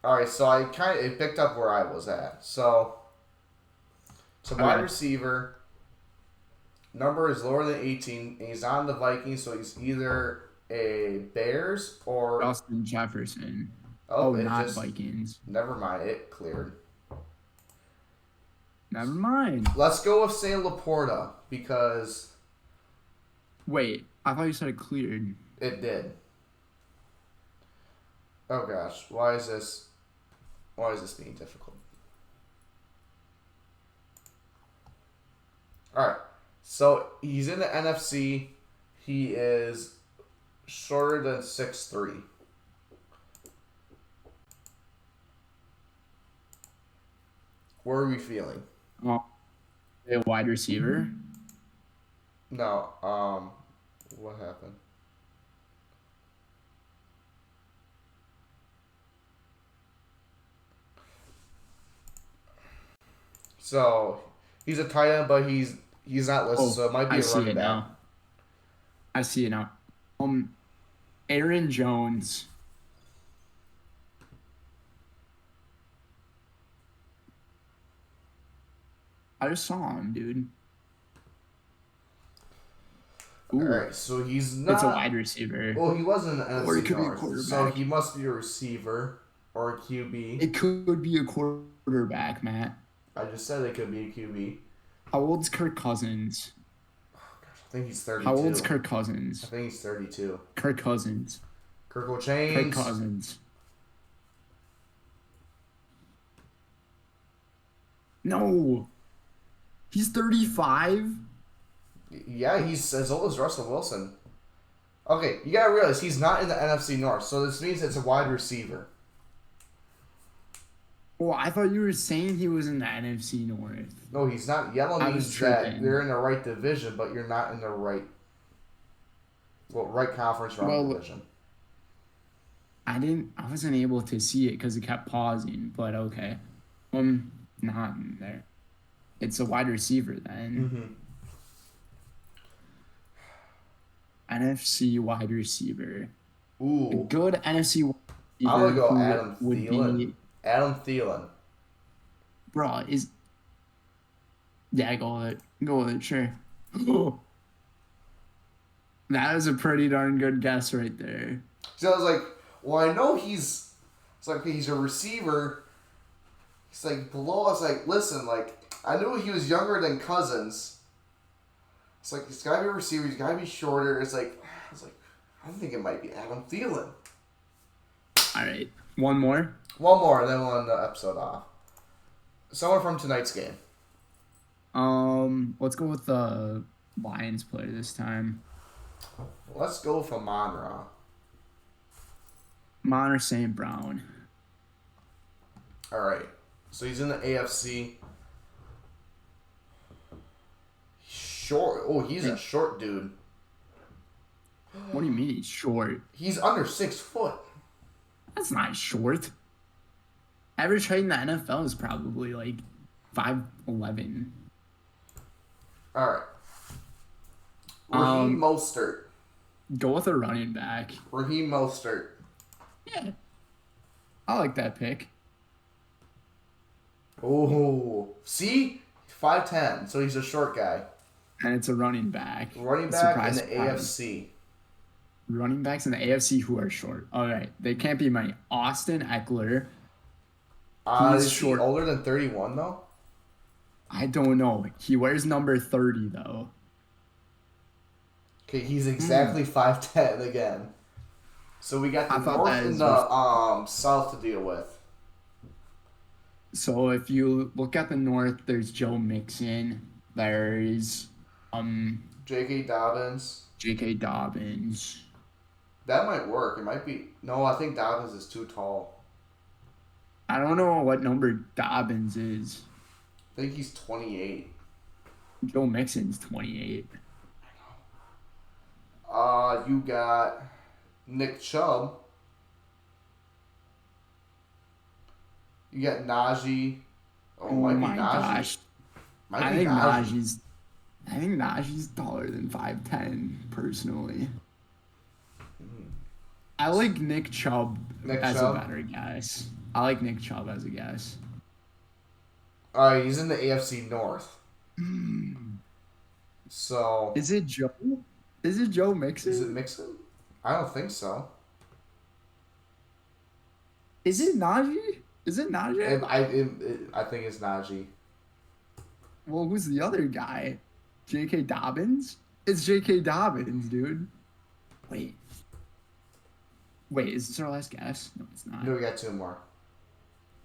Speaker 1: All right, so it picked up where I was at. So it's a wide
Speaker 2: Okay.
Speaker 1: receiver. Number is lower than 18. And he's on the Vikings, so he's either a Bears or
Speaker 2: Justin Jefferson.
Speaker 1: oh,
Speaker 2: Oh,
Speaker 1: it
Speaker 2: not
Speaker 1: just
Speaker 2: Vikings.
Speaker 1: never mind. It cleared.
Speaker 2: Never mind.
Speaker 1: Let's go with Sam Laporta because
Speaker 2: Wait, I thought you said it cleared.
Speaker 1: it did. Oh gosh, why is this being difficult? All right, so he's in the NFC. He is shorter than 6'3". Where are we feeling?
Speaker 2: Oh, a wide receiver.
Speaker 1: No, what happened? So he's a tight end, but he's not listed, so it might be
Speaker 2: I
Speaker 1: a
Speaker 2: see
Speaker 1: running
Speaker 2: it
Speaker 1: back.
Speaker 2: now. I see it now. Aaron Jones. I just saw him, dude. Ooh,
Speaker 1: All right, so he's not.
Speaker 2: it's a wide receiver.
Speaker 1: Well, he wasn't an
Speaker 2: Or he
Speaker 1: NFC
Speaker 2: could be a
Speaker 1: North, so
Speaker 2: quarterback.
Speaker 1: he must be a receiver or a QB.
Speaker 2: It could be a quarterback, Matt.
Speaker 1: I just said it could be a QB.
Speaker 2: How old's Kirk Cousins?
Speaker 1: I think he's 32.
Speaker 2: How old's Kirk
Speaker 1: I
Speaker 2: Cousins?
Speaker 1: think he's 32.
Speaker 2: Kirk Cousins.
Speaker 1: Kirk will
Speaker 2: Kirk
Speaker 1: change.
Speaker 2: Cousins. No. He's 35?
Speaker 1: Yeah, he's as old as Russell Wilson. Okay, you gotta realize he's not in the NFC North, so this means it's a wide receiver.
Speaker 2: Well, I thought you were saying he was in the NFC North.
Speaker 1: No, he's not. Yellow
Speaker 2: I was
Speaker 1: means that
Speaker 2: tripping.
Speaker 1: you're in the right division, but you're not in the right conference round division.
Speaker 2: I wasn't able to see it because it kept pausing, but okay. Not in there. It's a wide receiver then. NFC wide receiver. A
Speaker 1: Ooh,
Speaker 2: good NFC wide receiver.
Speaker 1: I'm gonna go
Speaker 2: who
Speaker 1: Adam
Speaker 2: would
Speaker 1: Thielen.
Speaker 2: be,
Speaker 1: Adam Thielen.
Speaker 2: bro, yeah, go with it. Go with it, sure. That is a pretty darn good guess right there.
Speaker 1: So I was like, well, I know he's a receiver. He's like below us. Like, listen, like I knew he was younger than Cousins. It's like he's gotta be a receiver. He's gotta be shorter. I was like, I think it might be Adam Thielen.
Speaker 2: All right, one more.
Speaker 1: One more, and then we'll end the episode off. Someone from tonight's game.
Speaker 2: Let's go with the Lions player this time.
Speaker 1: Let's go for Monra.
Speaker 2: Monter St. Brown.
Speaker 1: All right. So he's in the AFC. Short. Oh, he's a short dude.
Speaker 2: What do you mean he's short?
Speaker 1: He's under 6 foot.
Speaker 2: That's not short. Average height in the NFL is probably like 5'11".
Speaker 1: All right. Raheem Mostert.
Speaker 2: Go with a running back.
Speaker 1: Raheem Mostert.
Speaker 2: Yeah. I like that pick.
Speaker 1: Oh, see, 5'10", so he's a short guy.
Speaker 2: And it's a running back.
Speaker 1: Running back in
Speaker 2: Surprise,
Speaker 1: the
Speaker 2: surprise.
Speaker 1: AFC.
Speaker 2: Running backs in the AFC who are short. All right. They can't be many. Austin Eckler. He's
Speaker 1: Is
Speaker 2: short.
Speaker 1: he older than 31 though?
Speaker 2: I don't know. He wears number 30 though.
Speaker 1: Okay, he's exactly 5'10" again. So we got
Speaker 2: I
Speaker 1: the
Speaker 2: thought
Speaker 1: north
Speaker 2: that
Speaker 1: and
Speaker 2: is
Speaker 1: the south to deal with.
Speaker 2: So if you look at the north, there's Joe Mixon. There's
Speaker 1: J.K. Dobbins.
Speaker 2: J.K. Dobbins.
Speaker 1: That might work. It might be. No, I think Dobbins is too tall.
Speaker 2: I don't know what number Dobbins is.
Speaker 1: I think he's 28.
Speaker 2: Joe Mixon's 28.
Speaker 1: You got Nick Chubb. You got Najee. Oh,
Speaker 2: Oh
Speaker 1: might be
Speaker 2: my
Speaker 1: Najee.
Speaker 2: gosh.
Speaker 1: Might
Speaker 2: I
Speaker 1: be
Speaker 2: think
Speaker 1: Najee.
Speaker 2: Najee's taller than 5'10", personally. I like Nick Chubb
Speaker 1: Nick
Speaker 2: as
Speaker 1: Chubb?
Speaker 2: a better guess. I like Nick Chubb as a guess.
Speaker 1: All right, he's in the AFC North. So
Speaker 2: Is it Joe? Is it Joe
Speaker 1: is it
Speaker 2: Mixon?
Speaker 1: Mixon? I don't think so.
Speaker 2: Is it Najee? Is it Najee?
Speaker 1: I think it's Najee.
Speaker 2: Well, who's the other guy? J.K. Dobbins? It's J.K. Dobbins, dude. Wait. Wait, is this our last guess? No, it's not.
Speaker 1: No, we got two more.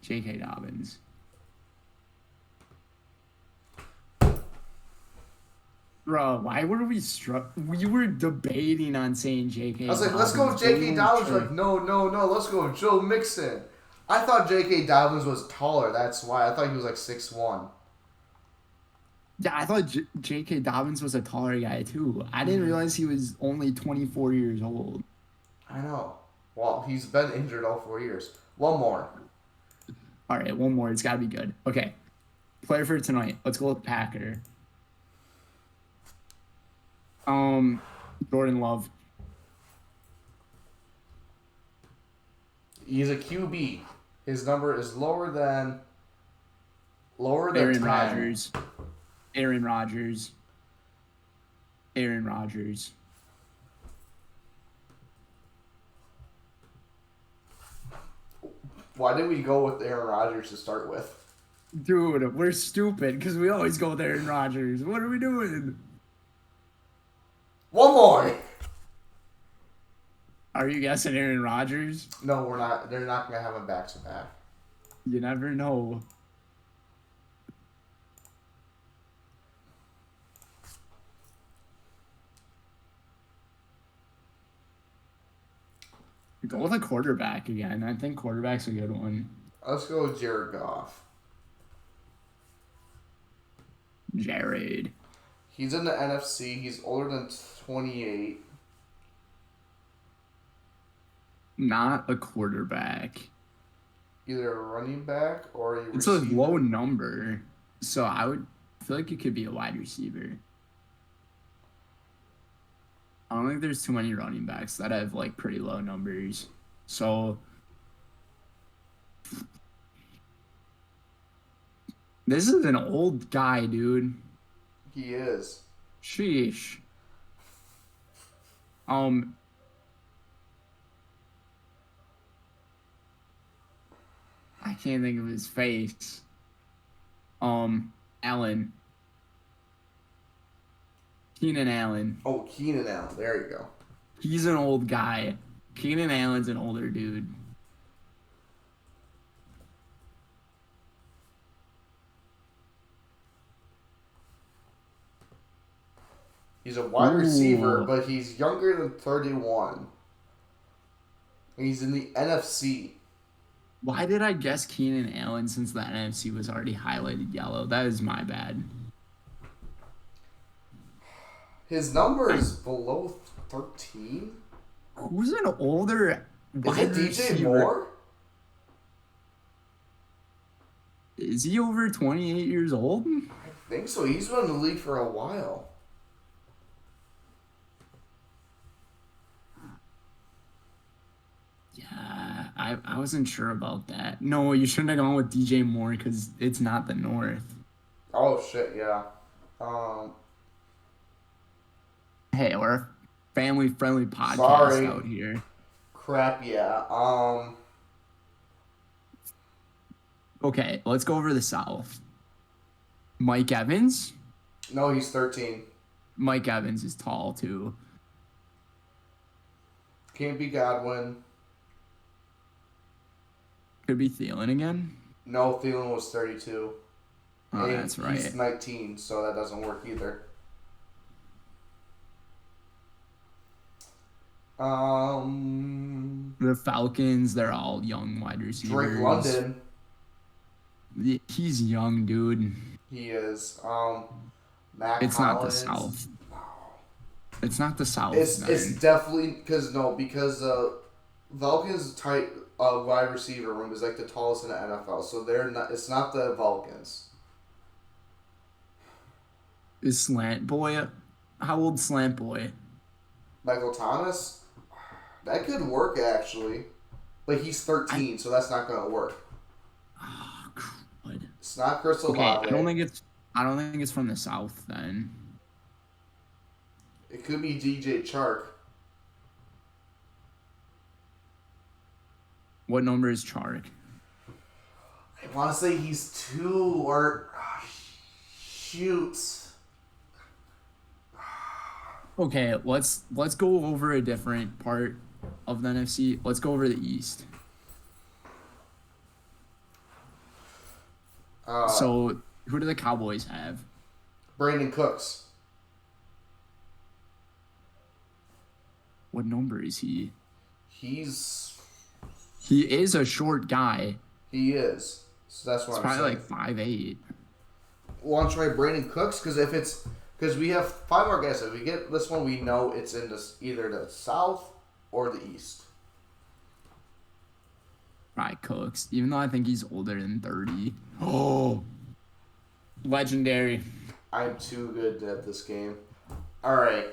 Speaker 2: J.K. Dobbins. Bro, why were we struck? We were debating on saying J.K.
Speaker 1: I was like, let's go with J.K. Dobbins. We're like, no, let's go with Joe Mixon. I thought J.K. Dobbins was taller. That's why. I thought he was like 6'1".
Speaker 2: Yeah, I thought J.K. Dobbins was a taller guy, too. I didn't realize he was only 24 years old.
Speaker 1: I know. Well, he's been injured all 4 years. One more.
Speaker 2: All right, one more. It's got to be good. Okay. Player for tonight. Let's go with Packer. Jordan Love.
Speaker 1: He's a QB. His number is lower than
Speaker 2: Aaron
Speaker 1: 10.
Speaker 2: Rodgers. Aaron Rodgers. Aaron Rodgers.
Speaker 1: Why did we go with Aaron Rodgers to start with?
Speaker 2: Dude, we're stupid because we always go with Aaron Rodgers. What are we doing?
Speaker 1: One more.
Speaker 2: Are you guessing Aaron Rodgers?
Speaker 1: No, we're not. They're not gonna have him back to back.
Speaker 2: You never know. Go with a quarterback again. I think quarterback's a good one.
Speaker 1: Let's go with Jared Goff.
Speaker 2: Jared.
Speaker 1: He's in the NFC. He's older than 28.
Speaker 2: Not a quarterback.
Speaker 1: Either a running back or a
Speaker 2: It's a
Speaker 1: receiver.
Speaker 2: low number. So I feel like it could be a wide receiver. I don't think there's too many running backs that have like pretty low numbers. So this is an old guy, dude.
Speaker 1: He is.
Speaker 2: Sheesh. I can't think of his face. Allen. Keenan Allen.
Speaker 1: Oh, Keenan Allen. There you go.
Speaker 2: He's an old guy. Keenan Allen's an older dude.
Speaker 1: He's a wide receiver,
Speaker 2: Ooh.
Speaker 1: but he's younger than 31. He's in the NFC.
Speaker 2: Why did I guess Keenan Allen since the NFC was already highlighted yellow? That is my bad.
Speaker 1: His number is below 13.
Speaker 2: Who's an older
Speaker 1: Is
Speaker 2: wide
Speaker 1: it DJ
Speaker 2: receiver?
Speaker 1: Moore?
Speaker 2: Is he over 28 years old?
Speaker 1: I think so. He's been in the league for a while.
Speaker 2: Yeah, I wasn't sure about that. No, you shouldn't have gone with DJ Moore because it's not the North.
Speaker 1: Oh shit, yeah.
Speaker 2: Hey, we're a family-friendly podcast
Speaker 1: Sorry.
Speaker 2: out here.
Speaker 1: Crap, yeah.
Speaker 2: Okay, let's go over the South. Mike Evans?
Speaker 1: No, he's 13.
Speaker 2: Mike Evans is tall, too.
Speaker 1: Can't be Godwin.
Speaker 2: Could be Thielen again?
Speaker 1: No, Thielen was 32.
Speaker 2: Oh,
Speaker 1: And
Speaker 2: that's right.
Speaker 1: He's 19, so that doesn't work either.
Speaker 2: The Falcons, they're all young wide receivers.
Speaker 1: Drake London.
Speaker 2: He's young, dude.
Speaker 1: He is. Mac
Speaker 2: It's not the
Speaker 1: Hollins.
Speaker 2: South. It's not the South.
Speaker 1: It's
Speaker 2: then.
Speaker 1: definitely because Vulcan's tight wide receiver room is like the tallest in the NFL, so they're not. It's not the Vulcans.
Speaker 2: Is Slant Boy? How old Slant Boy?
Speaker 1: Michael Thomas. That could work, actually. But he's 13, so that's not going to work.
Speaker 2: Oh, crud.
Speaker 1: It's not Chris Olave.
Speaker 2: Okay, I don't think it's from the South then.
Speaker 1: It could be DJ Chark.
Speaker 2: What number is Chark?
Speaker 1: I want to say he's 2 or... shoot.
Speaker 2: Okay, let's go over a different part of the NFC. Let's go over the East. So, who do the Cowboys have?
Speaker 1: Brandon Cooks.
Speaker 2: What number is he?
Speaker 1: He
Speaker 2: is a short guy.
Speaker 1: He is. So that's what
Speaker 2: It's
Speaker 1: I'm saying.
Speaker 2: probably like 5'8".
Speaker 1: Want to try Brandon Cooks? Because we have 5 more guys. If we get this one, we know it's in either the South or the East.
Speaker 2: Probably Cooks, even though I think he's older than 30. Oh, legendary.
Speaker 1: I'm too good at this game. All right.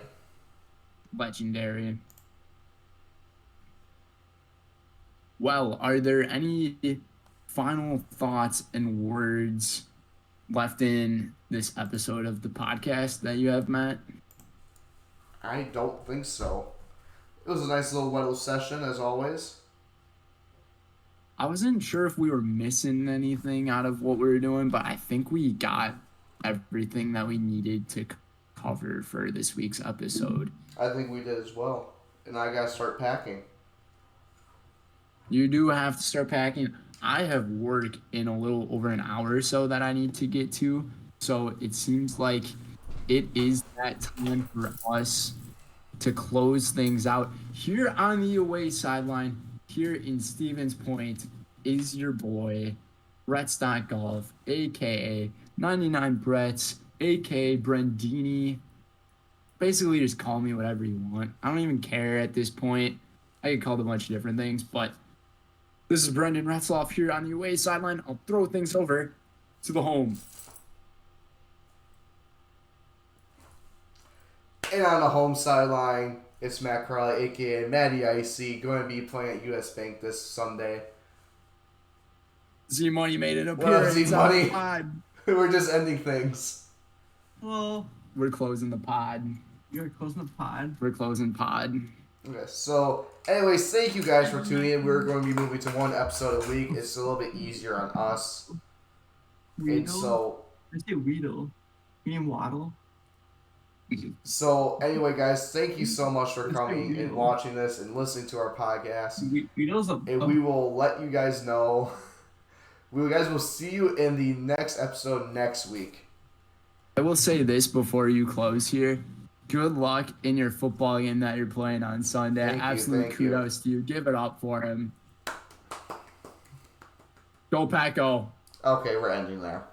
Speaker 2: Legendary. Well, are there any final thoughts and words left in this episode of the podcast that you have, Matt?
Speaker 1: I don't think so. It was a nice little session, as always.
Speaker 2: I wasn't sure if we were missing anything out of what we were doing, but I think we got everything that we needed to cover for this week's episode.
Speaker 1: I think we did as well. And I got to start packing.
Speaker 2: You do have to start packing. I have work in a little over an hour or so that I need to get to. So it seems like it is that time for us to close things out. Here on the away sideline, here in Stevens Point, is your boy, Brett Golf, a.k.a. 99 Bretts, a.k.a. Brendini. Basically, just call me whatever you want. I don't even care at this point. I get called a bunch of different things, but this is Brendan Retzloff here on the away sideline. I'll throw things over to the home.
Speaker 1: And on the home sideline, it's Matt Crowley, a.k.a. Matty Icy, going to be playing at U.S. Bank this Sunday.
Speaker 2: Z-Money made an
Speaker 1: What up,
Speaker 2: appearance
Speaker 1: Z-Money?
Speaker 2: on the pod.
Speaker 1: We're just ending things.
Speaker 4: Hello.
Speaker 2: We're closing the pod.
Speaker 4: You're closing the pod.
Speaker 2: We're closing pod.
Speaker 1: Okay, so anyways, thank you guys for tuning in. We're going to be moving to 1 episode a week. It's a little bit easier on us. And so...
Speaker 4: I say Weedle. You mean Waddle?
Speaker 1: So anyway, guys, thank you so much for coming and watching this and listening to our podcast.
Speaker 4: Weedle's
Speaker 1: And we will let you guys know. We guys will see you in the next episode next week.
Speaker 2: I will say this before you close here. Good luck in your football game that you're playing on Sunday. Absolute kudos to you. Give it up for him. Go Pack Go.
Speaker 1: Okay, we're ending there.